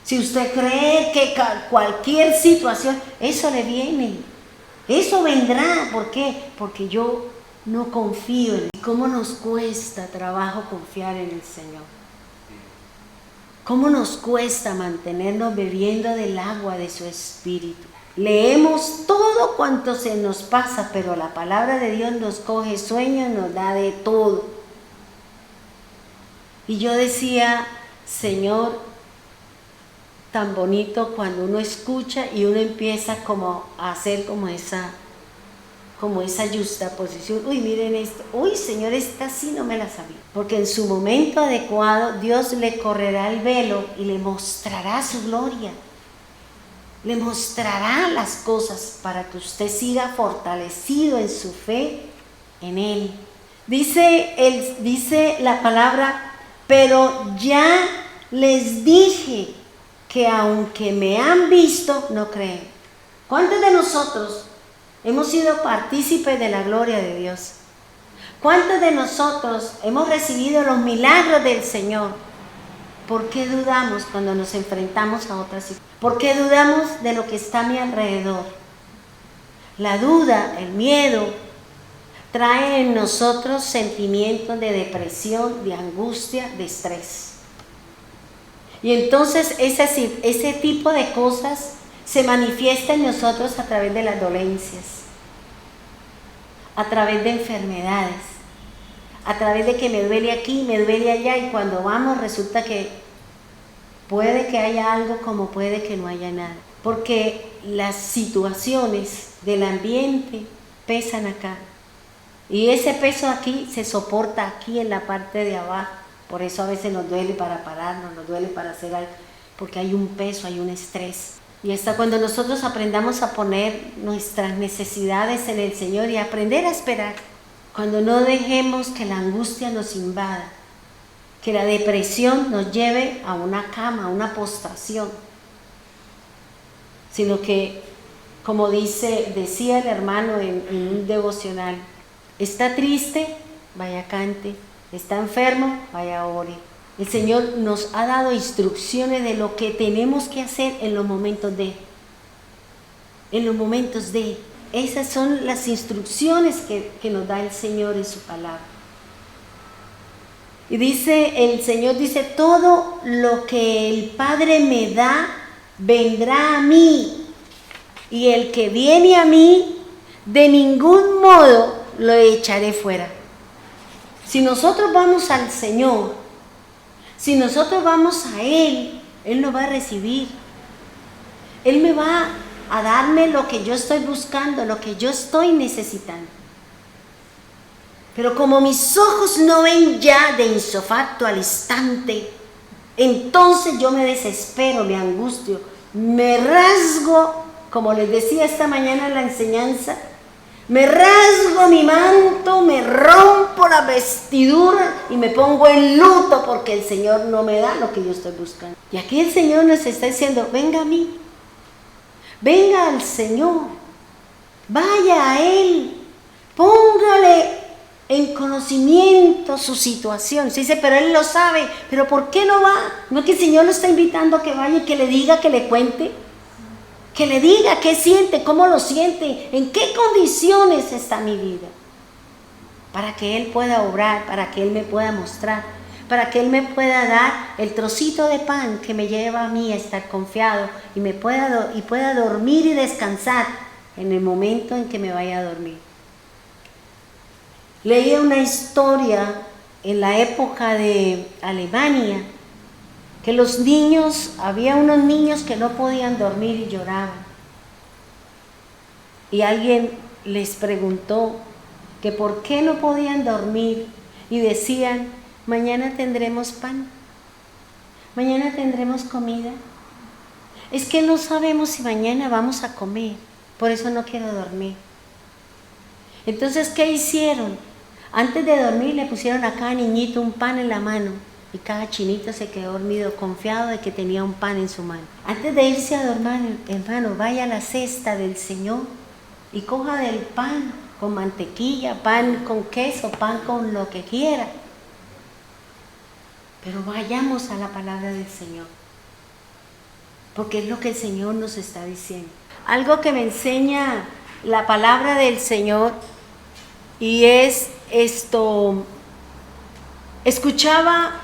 Si usted cree que cualquier situación, eso le viene. Eso vendrá. ¿Por qué? Porque yo no confío en él. ¿Cómo nos cuesta trabajo confiar en el Señor? ¿Cómo nos cuesta mantenernos bebiendo del agua de su Espíritu? Leemos todo cuanto se nos pasa, pero la palabra de Dios nos coge sueños, nos da de todo. Y yo decía, Señor, tan bonito cuando uno escucha y uno empieza como a hacer como esa justaposición. Uy, miren esto. Uy, Señor, esta sí no me la sabía. Porque en su momento adecuado Dios le correrá el velo y le mostrará su gloria. Le mostrará las cosas para que usted siga fortalecido en su fe en Él. Dice la palabra, pero ya les dije que aunque me han visto, no creen. ¿Cuántos de nosotros hemos sido partícipes de la gloria de Dios? ¿Cuántos de nosotros hemos recibido los milagros del Señor? ¿Por qué dudamos cuando nos enfrentamos a otras situaciones? ¿Por qué dudamos de lo que está a mi alrededor? La duda, el miedo, trae en nosotros sentimientos de depresión, de angustia, de estrés. Y entonces ese tipo de cosas se manifiesta en nosotros a través de las dolencias, a través de enfermedades, a través de que me duele aquí, me duele allá, y cuando vamos resulta que puede que haya algo como puede que no haya nada. Porque las situaciones del ambiente pesan acá. Y ese peso aquí se soporta aquí en la parte de abajo. Por eso a veces nos duele para pararnos, nos duele para hacer algo, porque hay un peso, hay un estrés. Y hasta cuando nosotros aprendamos a poner nuestras necesidades en el Señor y aprender a esperar, cuando no dejemos que la angustia nos invada, que la depresión nos lleve a una cama, a una postración, sino que, como decía el hermano en un devocional, está triste, vaya cante, está enfermo, vaya ore. El Señor nos ha dado instrucciones de lo que tenemos que hacer en los momentos de. Esas son las instrucciones que nos da el Señor en su palabra. Y el Señor dice, todo lo que el Padre me da, vendrá a mí. Y el que viene a mí, de ningún modo lo echaré fuera. Si nosotros vamos al Señor, si nosotros vamos a Él, Él nos va a recibir. Él me va a darme lo que yo estoy buscando, lo que yo estoy necesitando. Pero como mis ojos no ven ya de insofacto al instante, entonces yo me desespero, me angustio, me rasgo, como les decía esta mañana en la enseñanza, me rasgo mi manto, me rompo la vestidura y me pongo en luto porque el Señor no me da lo que yo estoy buscando. Y aquí el Señor nos está diciendo, venga a mí, venga al Señor, vaya a Él, póngale en conocimiento su situación. Se dice, pero Él lo sabe, pero ¿por qué no va? ¿No es que el Señor lo está invitando a que vaya y que le diga, que le cuente? Que le diga qué siente, cómo lo siente, en qué condiciones está mi vida. Para que Él pueda obrar, para que Él me pueda mostrar, para que Él me pueda dar el trocito de pan que me lleva a mí a estar confiado y pueda dormir y descansar en el momento en que me vaya a dormir. Leía una historia en la época de Alemania, que los niños, había unos niños que no podían dormir y lloraban. Y alguien les preguntó que por qué no podían dormir y decían, mañana tendremos pan, mañana tendremos comida. Es que no sabemos si mañana vamos a comer, por eso no quiero dormir. Entonces, ¿qué hicieron? Antes de dormir le pusieron a cada niñito un pan en la mano y cada chinito se quedó dormido confiado de que tenía un pan en su mano. Antes de irse a dormir, hermano, vaya a la cesta del Señor y coja del pan con mantequilla, pan con queso, pan con lo que quiera. Pero vayamos a la palabra del Señor, porque es lo que el Señor nos está diciendo. Algo que me enseña la palabra del Señor y es esto. Escuchaba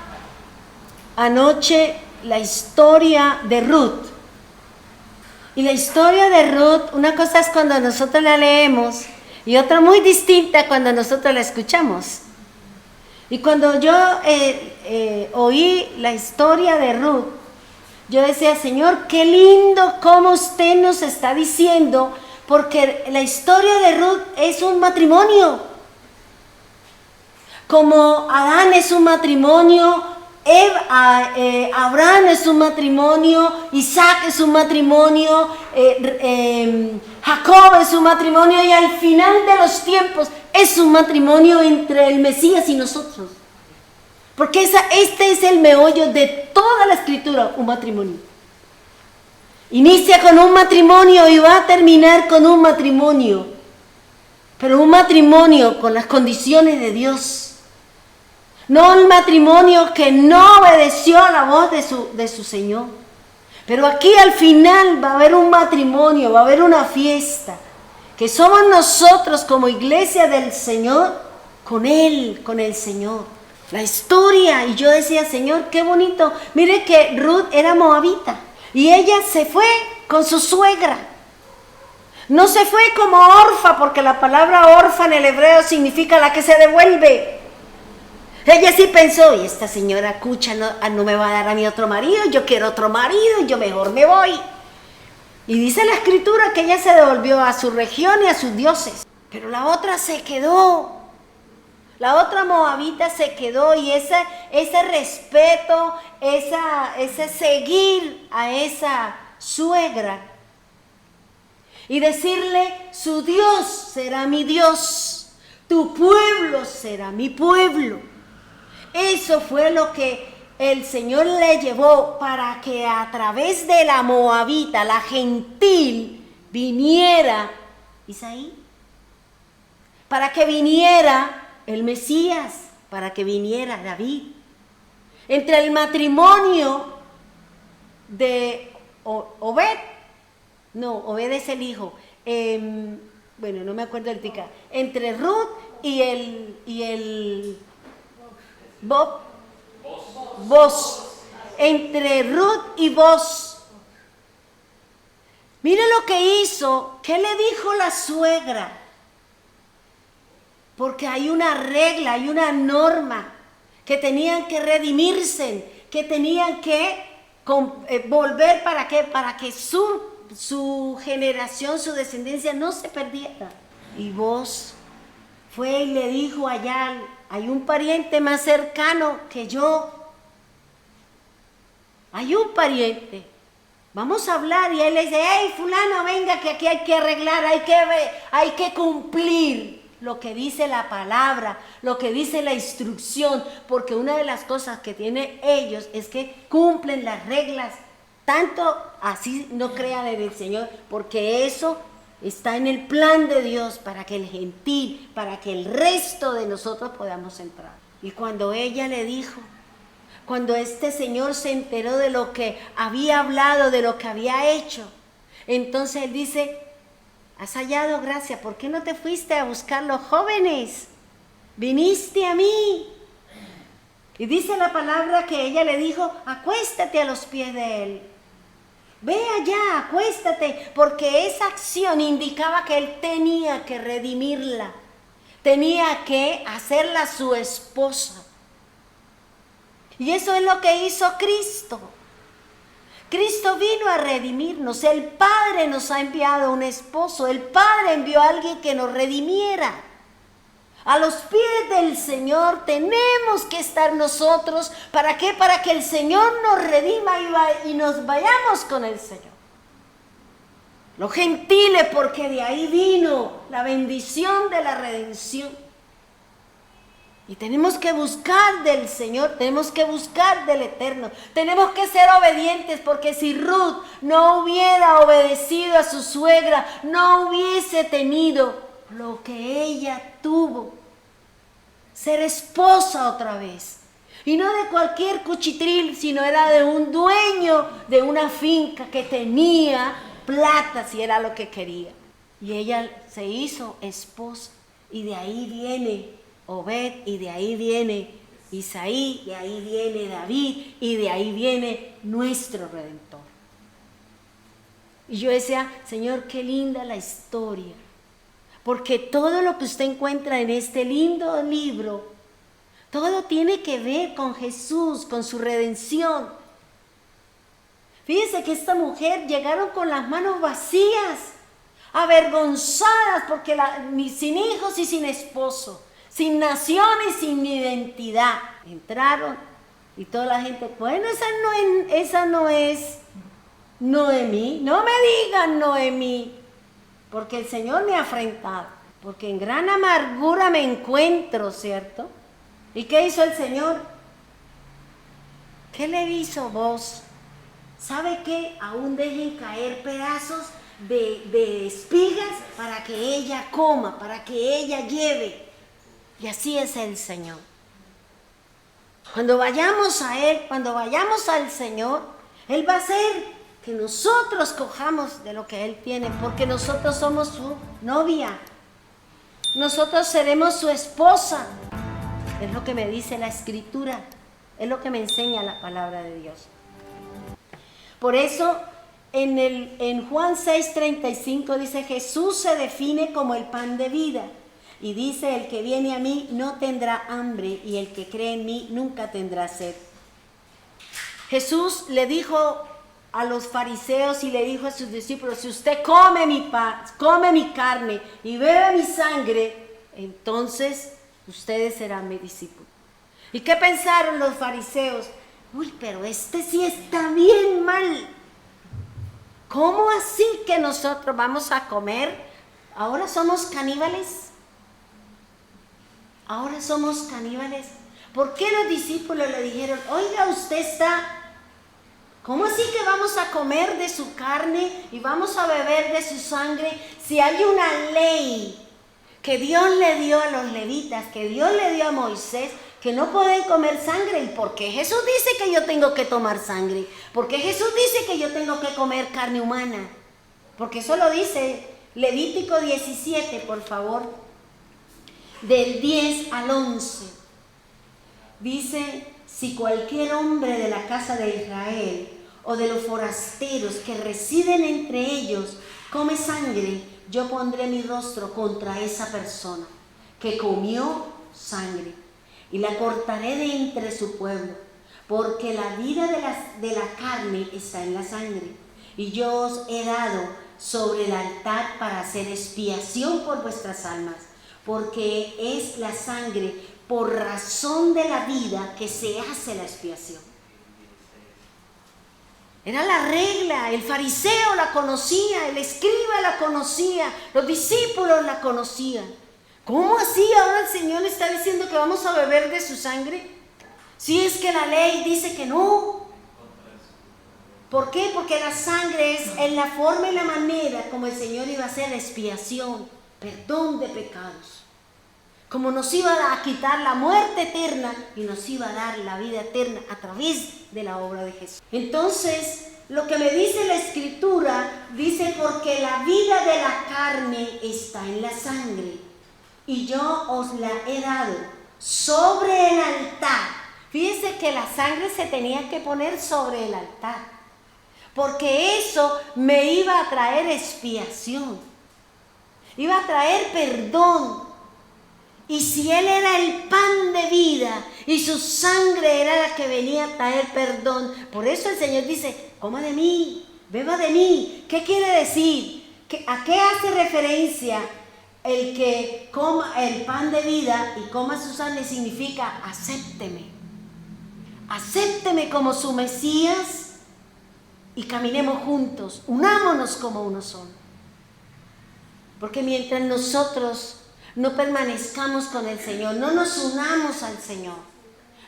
anoche la historia de Ruth. Y la historia de Ruth, una cosa es cuando nosotros la leemos y otra muy distinta cuando nosotros la escuchamos. Y cuando yo oí la historia de Ruth, yo decía, Señor, qué lindo cómo usted nos está diciendo, porque la historia de Ruth es un matrimonio. Como Adán es un matrimonio, Abraham es un matrimonio, Isaac es un matrimonio, Jacob es un matrimonio, y al final de los tiempos es un matrimonio entre el Mesías y nosotros. Porque este es el meollo de toda la escritura, un matrimonio. Inicia con un matrimonio y va a terminar con un matrimonio, pero un matrimonio con las condiciones de Dios. No un matrimonio que no obedeció a la voz de su Señor. Pero aquí al final va a haber un matrimonio, va a haber una fiesta, que somos nosotros como iglesia del Señor, con Él, con el Señor. La historia, y yo decía, Señor, qué bonito. Mire que Ruth era moabita, y ella se fue con su suegra. No se fue como orfa, porque la palabra orfa en el hebreo significa la que se devuelve. Ella sí pensó, y esta señora cucha no me va a dar a mí otro marido, yo quiero otro marido, yo mejor me voy. Y dice la escritura que ella se devolvió a su región y a sus dioses. Pero la otra se quedó, la otra moabita se quedó, y ese respeto, ese seguir a esa suegra y decirle, su Dios será mi Dios, tu pueblo será mi pueblo. Eso fue lo que el Señor le llevó para que a través de la moabita, la gentil, viniera Isaí, para que viniera el Mesías, para que viniera David. Entre el matrimonio de Obed es el hijo, bueno, no me acuerdo el tica, entre Ruth y el Boz, entre Ruth y Boz. Mire lo que hizo, ¿qué le dijo la suegra? Porque hay una regla, hay una norma, que tenían que redimirse, que tenían que volver, ¿para qué? Para que su generación, su descendencia no se perdiera. Y Boz fue y le dijo allá, hay un pariente más cercano que yo, hay un pariente, vamos a hablar. Y él le dice, hey fulano, venga que aquí hay que arreglar, hay que cumplir lo que dice la palabra, lo que dice la instrucción, porque una de las cosas que tienen ellos es que cumplen las reglas, tanto así no crean en el Señor, porque eso está en el plan de Dios para que el gentil, para que el resto de nosotros podamos entrar. Y cuando ella le dijo, cuando este señor se enteró de lo que había hablado, de lo que había hecho, entonces él dice, has hallado gracia, ¿por qué no te fuiste a buscar los jóvenes? Viniste a mí. Y dice la palabra que ella le dijo, acuéstate a los pies de él. Ve allá, acuéstate, porque esa acción indicaba que él tenía que redimirla, tenía que hacerla su esposa. Y eso es lo que hizo Cristo. Cristo vino a redimirnos. El Padre nos ha enviado un esposo. El Padre envió a alguien que nos redimiera. A los pies del Señor tenemos que estar nosotros. ¿Para qué? Para que el Señor nos redima y nos vayamos con el Señor. Los gentiles, porque de ahí vino la bendición de la redención. Y tenemos que buscar del Señor, tenemos que buscar del Eterno. Tenemos que ser obedientes, porque si Ruth no hubiera obedecido a su suegra, no hubiese tenido lo que ella tuvo. Ser esposa otra vez. Y no de cualquier cuchitril, sino era de un dueño de una finca que tenía plata, si era lo que quería. Y ella se hizo esposa. Y de ahí viene Obed, y de ahí viene Isaí, y de ahí viene David, y de ahí viene nuestro Redentor. Y yo decía, Señor, qué linda la historia, porque todo lo que usted encuentra en este lindo libro, todo tiene que ver con Jesús, con su redención. Fíjense que esta mujer llegaron con las manos vacías, avergonzadas, porque sin hijos y sin esposo, sin nación y sin identidad. Entraron y toda la gente, bueno, esa no es Noemí. No me digan Noemí, porque el Señor me ha afrentado, porque en gran amargura me encuentro, ¿cierto? ¿Y qué hizo el Señor? ¿Qué le hizo vos? ¿Sabe qué? Aún dejen caer pedazos de espigas para que ella coma, para que ella lleve. Y así es el Señor. Cuando vayamos a Él, cuando vayamos al Señor, Él va a hacer que nosotros cojamos de lo que Él tiene, porque nosotros somos su novia. Nosotros seremos su esposa. Es lo que me dice la Escritura, es lo que me enseña la palabra de Dios. Por eso en Juan 6:35 dice, Jesús se define como el pan de vida. Y dice, el que viene a mí no tendrá hambre, y el que cree en mí nunca tendrá sed. Jesús le dijo a los fariseos y le dijo a sus discípulos, si usted come mi pan, come mi carne y bebe mi sangre, entonces ustedes serán mis discípulos. ¿Y qué pensaron los fariseos? Uy, pero este sí está bien mal. ¿Cómo así que nosotros vamos a comer? ¿Ahora somos caníbales? Ahora somos caníbales. ¿Por qué los discípulos le dijeron, oiga, usted está, ¿cómo así que vamos a comer de su carne y vamos a beber de su sangre si hay una ley que Dios le dio a los levitas, que Dios le dio a Moisés, que no pueden comer sangre? ¿Y por qué Jesús dice que yo tengo que tomar sangre? ¿Por qué Jesús dice que yo tengo que comer carne humana? Porque eso lo dice Levítico 17, por favor, del 10 al 11. Dice, si cualquier hombre de la casa de Israel o de los forasteros que residen entre ellos come sangre, yo pondré mi rostro contra esa persona que comió sangre y la cortaré de entre su pueblo, porque la vida de la carne está en la sangre, y yo os he dado sobre el altar para hacer expiación por vuestras almas, porque es la sangre por razón de la vida que se hace la expiación. Era la regla, el fariseo la conocía, el escriba la conocía, los discípulos la conocían. ¿Cómo así ahora el Señor está diciendo que vamos a beber de su sangre? Si es que la ley dice que no. ¿Por qué? Porque la sangre es en la forma y la manera como el Señor iba a hacer expiación, perdón de pecados. Como nos iba a quitar la muerte eterna y nos iba a dar la vida eterna a través de la obra de Jesús. Entonces, lo que me dice la Escritura, dice, porque la vida de la carne está en la sangre, y yo os la he dado sobre el altar. Fíjense que la sangre se tenía que poner sobre el altar, porque eso me iba a traer expiación, iba a traer perdón. Y si Él era el pan de vida y su sangre era la que venía a traer perdón, por eso el Señor dice, coma de mí, beba de mí. ¿Qué quiere decir? ¿A qué hace referencia el que coma el pan de vida y coma su sangre? Significa acépteme. Acépteme como su Mesías y caminemos juntos, unámonos como uno solo. Porque mientras nosotros no permanezcamos con el Señor, no nos unamos al Señor,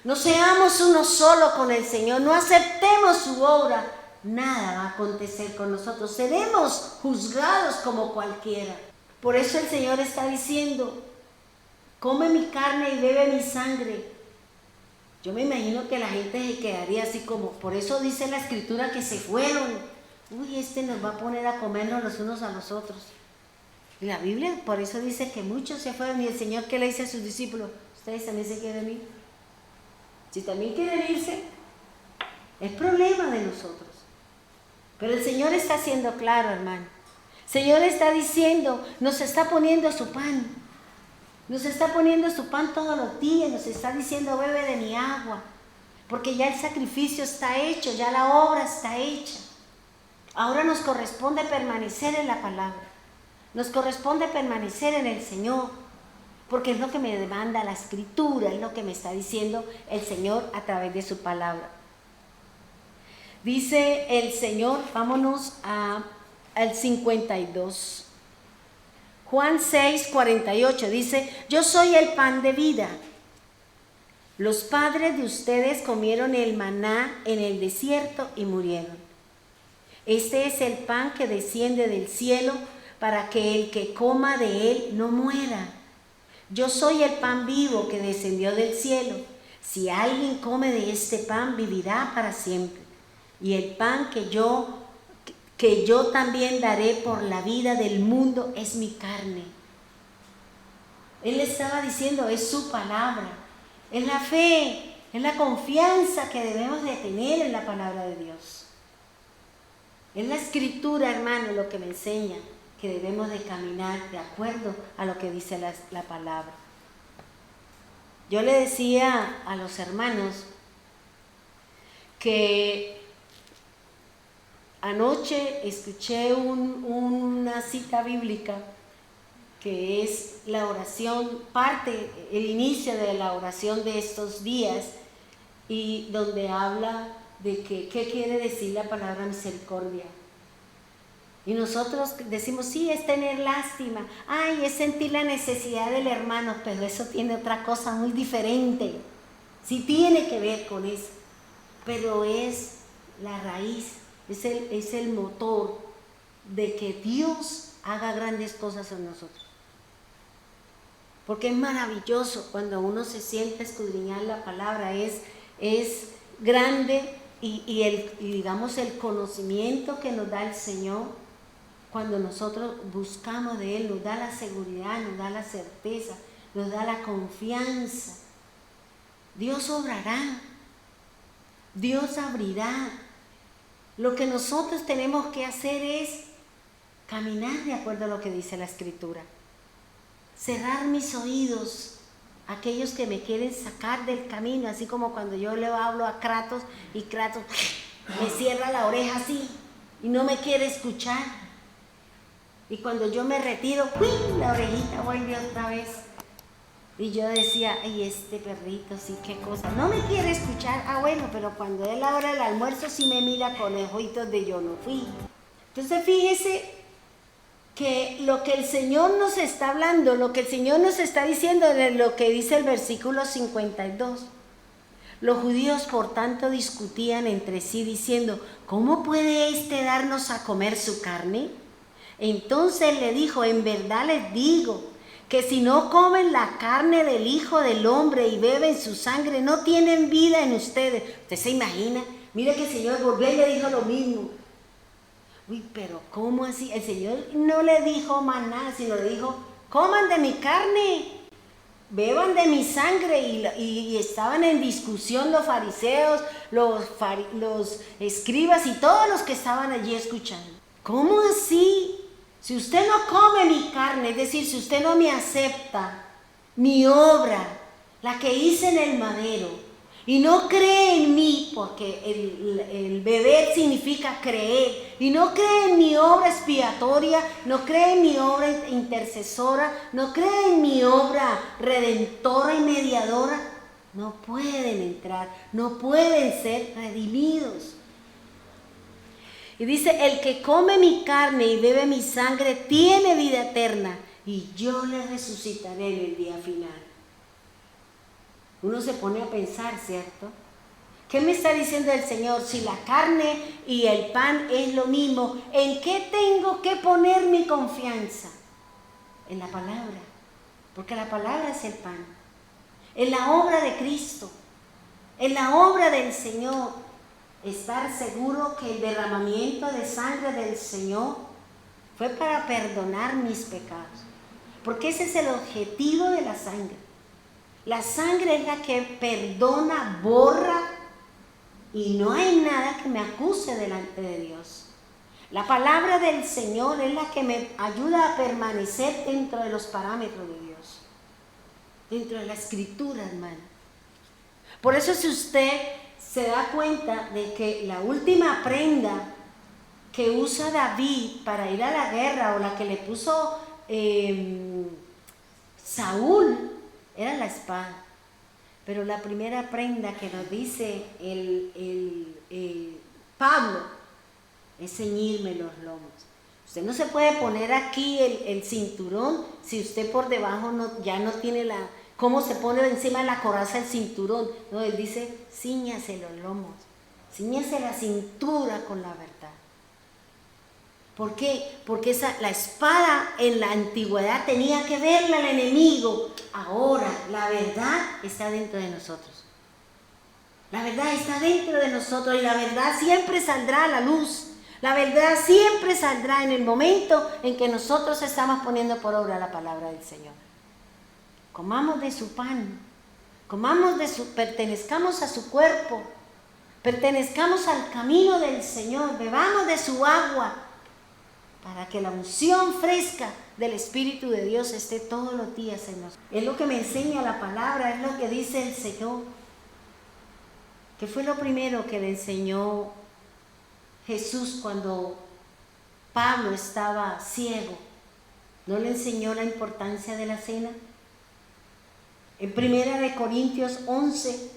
no seamos uno solo con el Señor, no aceptemos su obra, nada va a acontecer con nosotros. Seremos juzgados como cualquiera. Por eso el Señor está diciendo, come mi carne y bebe mi sangre. Yo me imagino que la gente se quedaría así como, por eso dice la Escritura que se fueron. Uy, nos va a poner a comernos los unos a los otros. Y la Biblia por eso dice que muchos se fueron y el Señor, ¿qué le dice a sus discípulos? ¿Ustedes también se quieren ir? Si también quieren irse, es problema de nosotros. Pero el Señor está siendo claro, hermano. El Señor está diciendo, nos está poniendo su pan. Nos está poniendo su pan todos los días, nos está diciendo, bebe de mi agua. Porque ya el sacrificio está hecho, ya la obra está hecha. Ahora nos corresponde permanecer en la palabra. Nos corresponde permanecer en el Señor, porque es lo que me demanda la Escritura, es lo que me está diciendo el Señor a través de su palabra. Dice el Señor, vámonos al 52. Juan 6:48 dice, yo soy el pan de vida. Los padres de ustedes comieron el maná en el desierto y murieron. Este es el pan que desciende del cielo, para que el que coma de él no muera. Yo soy el pan vivo que descendió del cielo. Si alguien come de este pan, vivirá para siempre. Y el pan que yo también daré por la vida del mundo es mi carne. Él estaba diciendo, es su palabra, es la fe, es la confianza que debemos de tener en la palabra de Dios. Es la Escritura, hermano, lo que me enseña que debemos de caminar de acuerdo a lo que dice la palabra. Yo le decía a los hermanos que anoche escuché una cita bíblica que es la oración, el inicio de la oración de estos días, y donde habla de que, ¿qué quiere decir la palabra misericordia? Y nosotros decimos, sí, es tener lástima, ay, es sentir la necesidad del hermano, pero eso tiene otra cosa muy diferente. Sí tiene que ver con eso, pero es la raíz, es el motor de que Dios haga grandes cosas en nosotros. Porque es maravilloso cuando uno se siente a escudriñar la palabra, es grande y digamos el conocimiento que nos da el Señor. Cuando nosotros buscamos de Él, nos da la seguridad, nos da la certeza, nos da la confianza. Dios obrará, Dios abrirá. Lo que nosotros tenemos que hacer es caminar de acuerdo a lo que dice la Escritura. Cerrar mis oídos a aquellos que me quieren sacar del camino, así como cuando yo le hablo a Kratos y Kratos me cierra la oreja así y no me quiere escuchar. Y cuando yo me retiro, ¡uy!, la orejita vuelve otra vez. Y yo decía, ay, este perrito, sí, qué cosa. No me quiere escuchar. Ah, bueno, pero cuando es la hora del almuerzo, sí me mira con ojitos de yo no fui. Entonces, fíjese que lo que el Señor nos está hablando, lo que el Señor nos está diciendo, de lo que dice el versículo 52. Los judíos, por tanto, discutían entre sí, diciendo, ¿cómo puede éste darnos a comer su carne? Entonces le dijo, en verdad les digo, que si no comen la carne del Hijo del Hombre y beben su sangre, no tienen vida en ustedes. ¿Usted se imagina? Mire que el Señor volvió y le dijo lo mismo. Uy, pero ¿cómo así? El Señor no le dijo más nada, sino le dijo, coman de mi carne, beban de mi sangre. Y estaban en discusión los fariseos, los escribas y todos los que estaban allí escuchando. ¿Cómo así? Si usted no come mi carne, es decir, si usted no me acepta, mi obra, la que hice en el madero, y no cree en mí, porque el beber significa creer, y no cree en mi obra expiatoria, no cree en mi obra intercesora, no cree en mi obra redentora y mediadora, no pueden entrar, no pueden ser redimidos. Y dice, el que come mi carne y bebe mi sangre tiene vida eterna, y yo le resucitaré en el día final. Uno se pone a pensar, ¿cierto? ¿Qué me está diciendo el Señor? Si la carne y el pan es lo mismo, ¿en qué tengo que poner mi confianza? En la palabra, porque la palabra es el pan. En la obra de Cristo, en la obra del Señor, estar seguro que el derramamiento de sangre del Señor fue para perdonar mis pecados, porque ese es el objetivo de la sangre. La sangre es la que perdona, borra, y no hay nada que me acuse delante de Dios. La palabra del Señor es la que me ayuda a permanecer dentro de los parámetros de Dios, dentro de la Escritura, hermano. Por eso, si usted se da cuenta de que la última prenda que usa David para ir a la guerra, o la que le puso Saúl, era la espada. Pero la primera prenda que nos dice Pablo es ceñirme los lomos. Usted no se puede poner aquí el cinturón si usted por debajo ya no tiene cómo se pone encima de la coraza el cinturón. No, él dice, cíñase los lomos, cíñase la cintura con la verdad. ¿Por qué? Porque la espada en la antigüedad tenía que verla al enemigo. Ahora la verdad está dentro de nosotros. La verdad está dentro de nosotros, y la verdad siempre saldrá a la luz. La verdad siempre saldrá en el momento en que nosotros estamos poniendo por obra la palabra del Señor. Comamos de su pan, pertenezcamos a su cuerpo, pertenezcamos al camino del Señor, bebamos de su agua, para que la unción fresca del Espíritu de Dios esté todos los días en nosotros. Es lo que me enseña la palabra, es lo que dice el Señor. ¿Qué fue lo primero que le enseñó Jesús cuando Pablo estaba ciego? ¿No le enseñó la importancia de la cena? En 1 Corintios 11,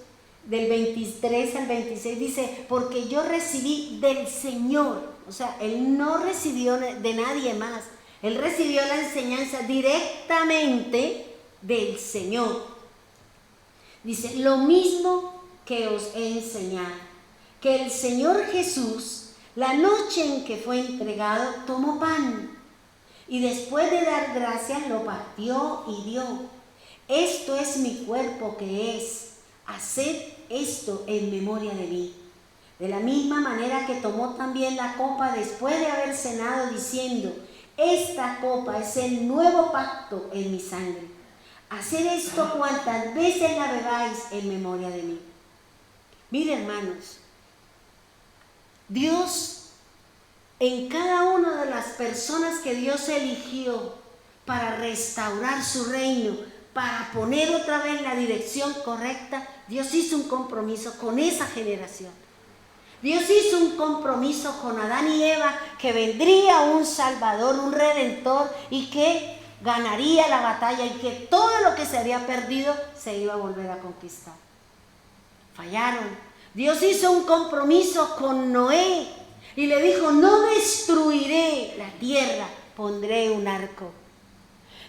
del 23 al 26 dice, porque yo recibí del Señor. O sea, él no recibió de nadie más. Él recibió la enseñanza directamente del Señor. Dice, lo mismo que os he enseñado, que el Señor Jesús, la noche en que fue entregado, tomó pan, y después de dar gracias lo partió y dio. Esto es mi cuerpo que es, haced esto en memoria de mí. De la misma manera que tomó también la copa después de haber cenado, diciendo, esta copa es el nuevo pacto en mi sangre. Haced esto cuantas veces la bebáis en memoria de mí. Mire, hermanos, Dios, en cada una de las personas que Dios eligió para restaurar su reino, para poner otra vez la dirección correcta, Dios hizo un compromiso con esa generación. Dios hizo un compromiso con Adán y Eva, que vendría un Salvador, un Redentor, y que ganaría la batalla, y que todo lo que se había perdido se iba a volver a conquistar. Fallaron. Dios hizo un compromiso con Noé y le dijo, no destruiré la tierra, pondré un arco.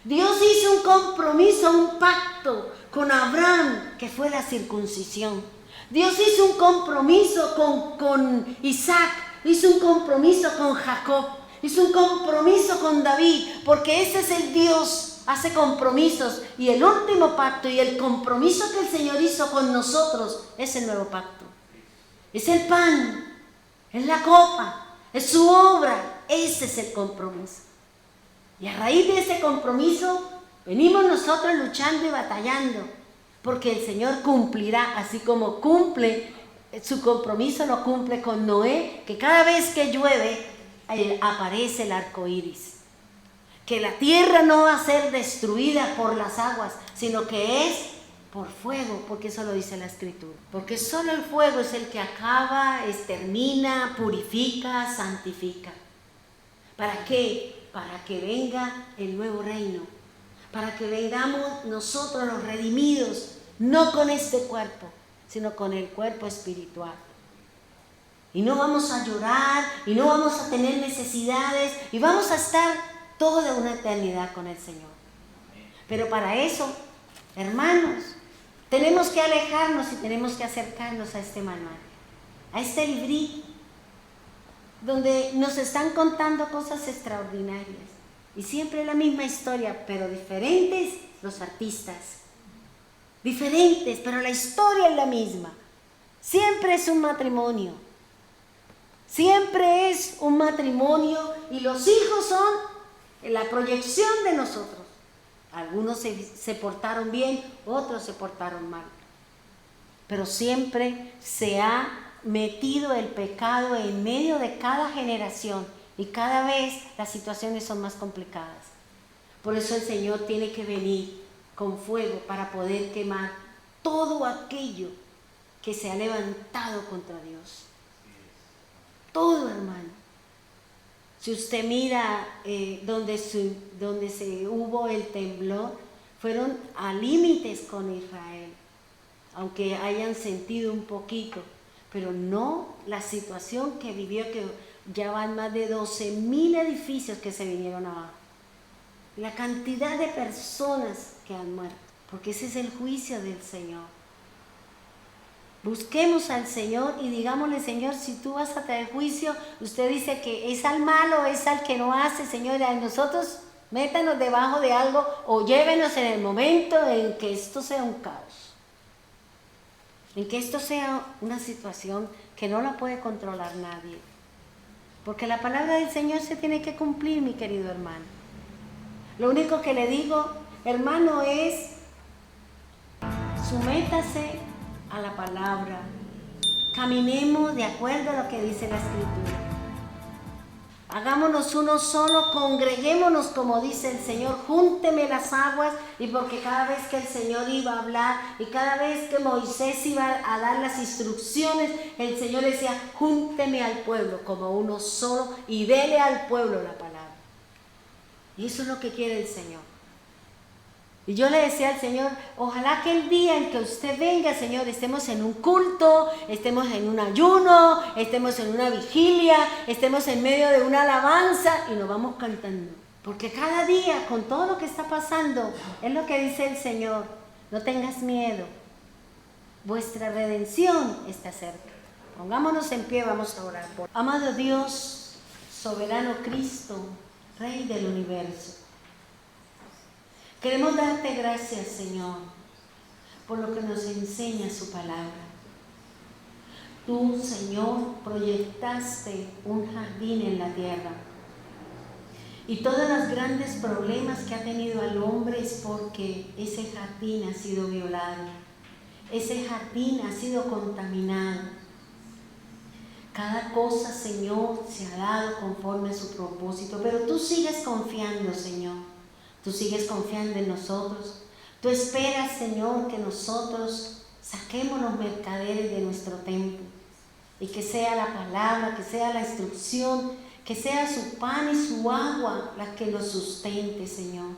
Dios hizo un compromiso, un pacto con Abraham, que fue la circuncisión. Dios hizo un compromiso con Isaac, hizo un compromiso con Jacob, hizo un compromiso con David, porque ese es el Dios, hace compromisos, y el último pacto y el compromiso que el Señor hizo con nosotros es el nuevo pacto. Es el pan, es la copa, es su obra, ese es el compromiso. Y a raíz de ese compromiso venimos nosotros luchando y batallando, porque el Señor cumplirá, así como cumple su compromiso, lo cumple con Noé, que cada vez que llueve aparece el arco iris. que la tierra no va a ser destruida por las aguas, sino que es por fuego, porque eso lo dice la Escritura. Porque solo el fuego es el que acaba, extermina, purifica, santifica. ¿Para qué? Para que venga el nuevo reino, para que vengamos nosotros los redimidos, no con este cuerpo, sino con el cuerpo espiritual. Y no vamos a llorar, y no vamos a tener necesidades, y vamos a estar toda una eternidad con el Señor. Pero para eso, hermanos, tenemos que alejarnos y tenemos que acercarnos a este manual, a este librito, donde nos están contando cosas extraordinarias. Y siempre la misma historia, pero diferentes los artistas. Diferentes, pero la historia es la misma. Siempre es un matrimonio. Siempre es un matrimonio y los hijos son la proyección de nosotros. Algunos se portaron bien, otros se portaron mal. Pero siempre se ha metido el pecado en medio de cada generación y cada vez las situaciones son más complicadas. Por eso el Señor tiene que venir con fuego para poder quemar todo aquello que se ha levantado contra Dios. Todo, hermano. Si usted mira donde se hubo el temblor, fueron a límites con Israel, aunque hayan sentido un poquito, pero no la situación que vivió, que ya van más de 12,000 edificios que se vinieron abajo. La cantidad de personas que han muerto, porque ese es el juicio del Señor. Busquemos al Señor y digámosle: Señor, si tú vas a traer juicio, usted dice que es al malo, es al que no hace, Señor, a nosotros métanos debajo de algo o llévenos en el momento en que esto sea un caos, en que esto sea una situación que no la puede controlar nadie. Porque la palabra del Señor se tiene que cumplir, mi querido hermano. Lo único que le digo, hermano, es: sométase a la palabra, caminemos de acuerdo a lo que dice la Escritura, hagámonos uno solo, congreguémonos como dice el Señor, júnteme las aguas. Y porque cada vez que el Señor iba a hablar y cada vez que Moisés iba a dar las instrucciones, el Señor decía: júnteme al pueblo como uno solo y dele al pueblo la palabra. Y eso es lo que quiere el Señor. Y yo le decía al Señor: ojalá que el día en que usted venga, Señor, estemos en un culto, estemos en un ayuno, estemos en una vigilia, estemos en medio de una alabanza y nos vamos cantando. Porque cada día, con todo lo que está pasando, es lo que dice el Señor: no tengas miedo, vuestra redención está cerca. Pongámonos en pie, vamos a orar. Amado Dios, soberano Cristo, Rey del universo, queremos darte gracias, Señor, por lo que nos enseña su palabra. Tú, Señor, proyectaste un jardín en la tierra. Y todos los grandes problemas que ha tenido el hombre es porque ese jardín ha sido violado. Ese jardín ha sido contaminado. Cada cosa, Señor, se ha dado conforme a su propósito. Pero tú sigues confiando, Señor. Tú sigues confiando en nosotros. Tú esperas, Señor, que nosotros saquemos los mercaderes de nuestro templo. Y que sea la palabra, que sea la instrucción, que sea su pan y su agua la que nos sustente, Señor.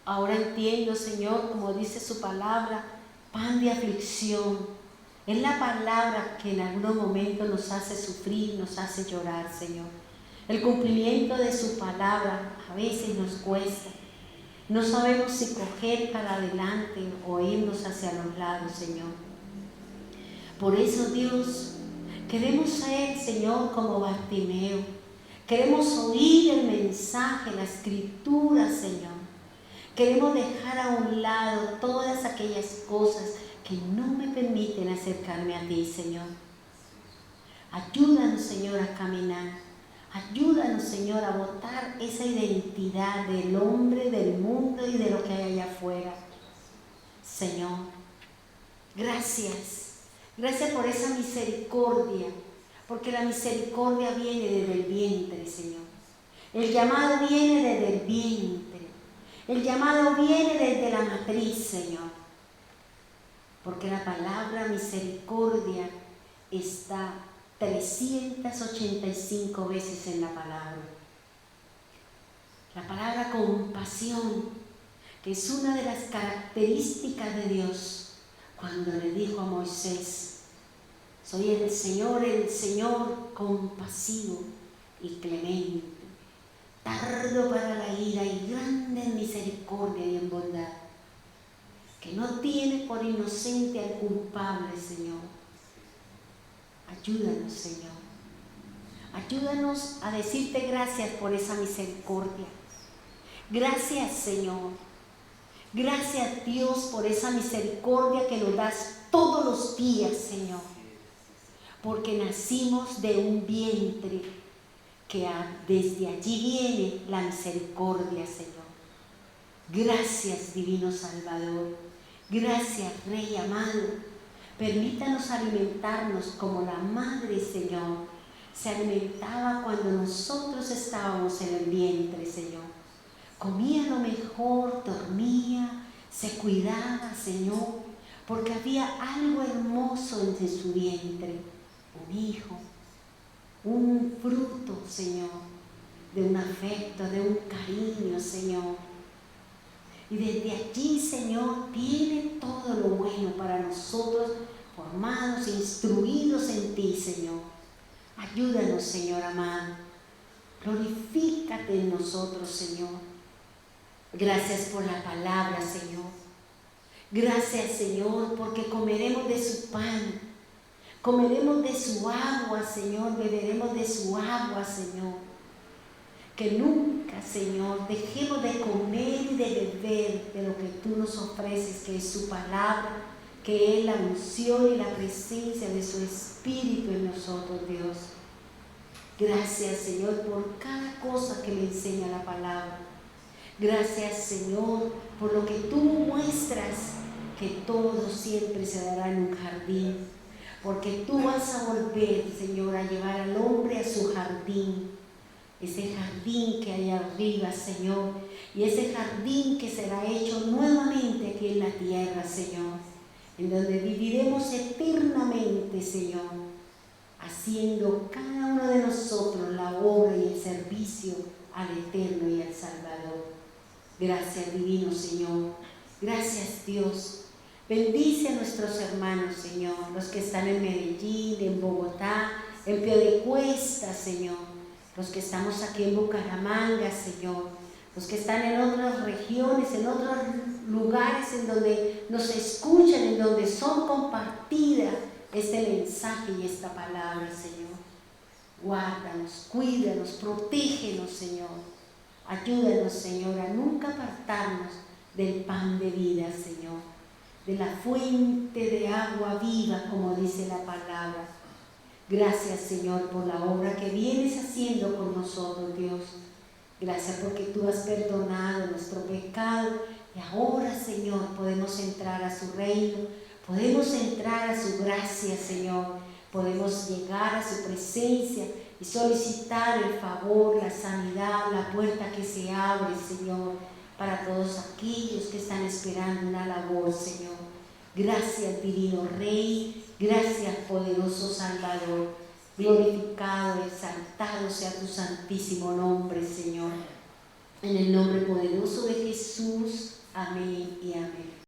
Ahora entiendo, Señor, como dice su palabra, pan de aflicción. Es la palabra que en algunos momentos nos hace sufrir, nos hace llorar, Señor. El cumplimiento de su palabra a veces nos cuesta. No sabemos si coger para adelante o irnos hacia los lados, Señor. Por eso, Dios, queremos ser, Señor, como Bartimeo. Queremos oír el mensaje, la Escritura, Señor. Queremos dejar a un lado todas aquellas cosas que no me permiten acercarme a ti, Señor. Ayúdanos, Señor, a caminar. Ayúdanos, Señor, a botar esa identidad del hombre, del mundo y de lo que hay allá afuera. Señor, gracias. Gracias por esa misericordia, porque la misericordia viene desde el vientre, Señor. El llamado viene desde el vientre. El llamado viene desde la matriz, Señor. Porque la palabra misericordia está 385 veces en la palabra. La palabra compasión, que es una de las características de Dios, cuando le dijo a Moisés: soy el Señor compasivo y clemente, tardo para la ira y grande en misericordia y en bondad, que no tiene por inocente al culpable, Señor. Ayúdanos, Señor. Ayúdanos a decirte gracias por esa misericordia. Gracias, Señor. Gracias, Dios, por esa misericordia que nos das todos los días, Señor. Porque nacimos de un vientre que desde allí viene la misericordia, Señor. Gracias, Divino Salvador. Gracias, Rey amado. Permítanos alimentarnos como la Madre, Señor, se alimentaba cuando nosotros estábamos en el vientre, Señor. Comía lo mejor, dormía, se cuidaba, Señor, porque había algo hermoso en su vientre, un hijo, un fruto, Señor, de un afecto, de un cariño, Señor. Y desde allí, Señor, viene todo lo bueno para nosotros, formados, instruidos en ti, Señor. Ayúdanos, Señor amado. Glorifícate en nosotros, Señor. Gracias por la palabra, Señor. Gracias, Señor, porque comeremos de su pan, comeremos de su agua, Señor, beberemos de su agua, Señor. Que nunca, Señor, dejemos de comer y de beber de lo que tú nos ofreces, que es su palabra, que es la unción y la presencia de su Espíritu en nosotros, Dios. Gracias, Señor, por cada cosa que me enseña la palabra. Gracias, Señor, por lo que tú muestras, que todo siempre se dará en un jardín. Porque tú vas a volver, Señor, a llevar al hombre a su jardín. Ese jardín que hay arriba, Señor, y ese jardín que será hecho nuevamente aquí en la tierra, Señor, en donde viviremos eternamente, Señor, haciendo cada uno de nosotros la obra y el servicio al Eterno y al Salvador. Gracias, Divino Señor. Gracias, Dios. Bendice a nuestros hermanos, Señor, los que están en Medellín, en Bogotá, en Piedecuesta, Señor. Los que estamos aquí en Bucaramanga, Señor, los que están en otras regiones, en otros lugares en donde nos escuchan, en donde son compartidas este mensaje y esta palabra, Señor. Guárdanos, cuídanos, protégenos, Señor. Ayúdanos, Señor, a nunca apartarnos del pan de vida, Señor, de la fuente de agua viva, como dice la palabra. Gracias, Señor, por la obra que vienes haciendo con nosotros, Dios. Gracias porque tú has perdonado nuestro pecado y ahora, Señor, podemos entrar a su reino, podemos entrar a su gracia, Señor. Podemos llegar a su presencia y solicitar el favor, la sanidad, la puerta que se abre, Señor, para todos aquellos que están esperando una labor, Señor. Gracias, Divino Rey. Gracias, poderoso Salvador. Glorificado, exaltado sea tu santísimo nombre, Señor. En el nombre poderoso de Jesús. Amén y amén.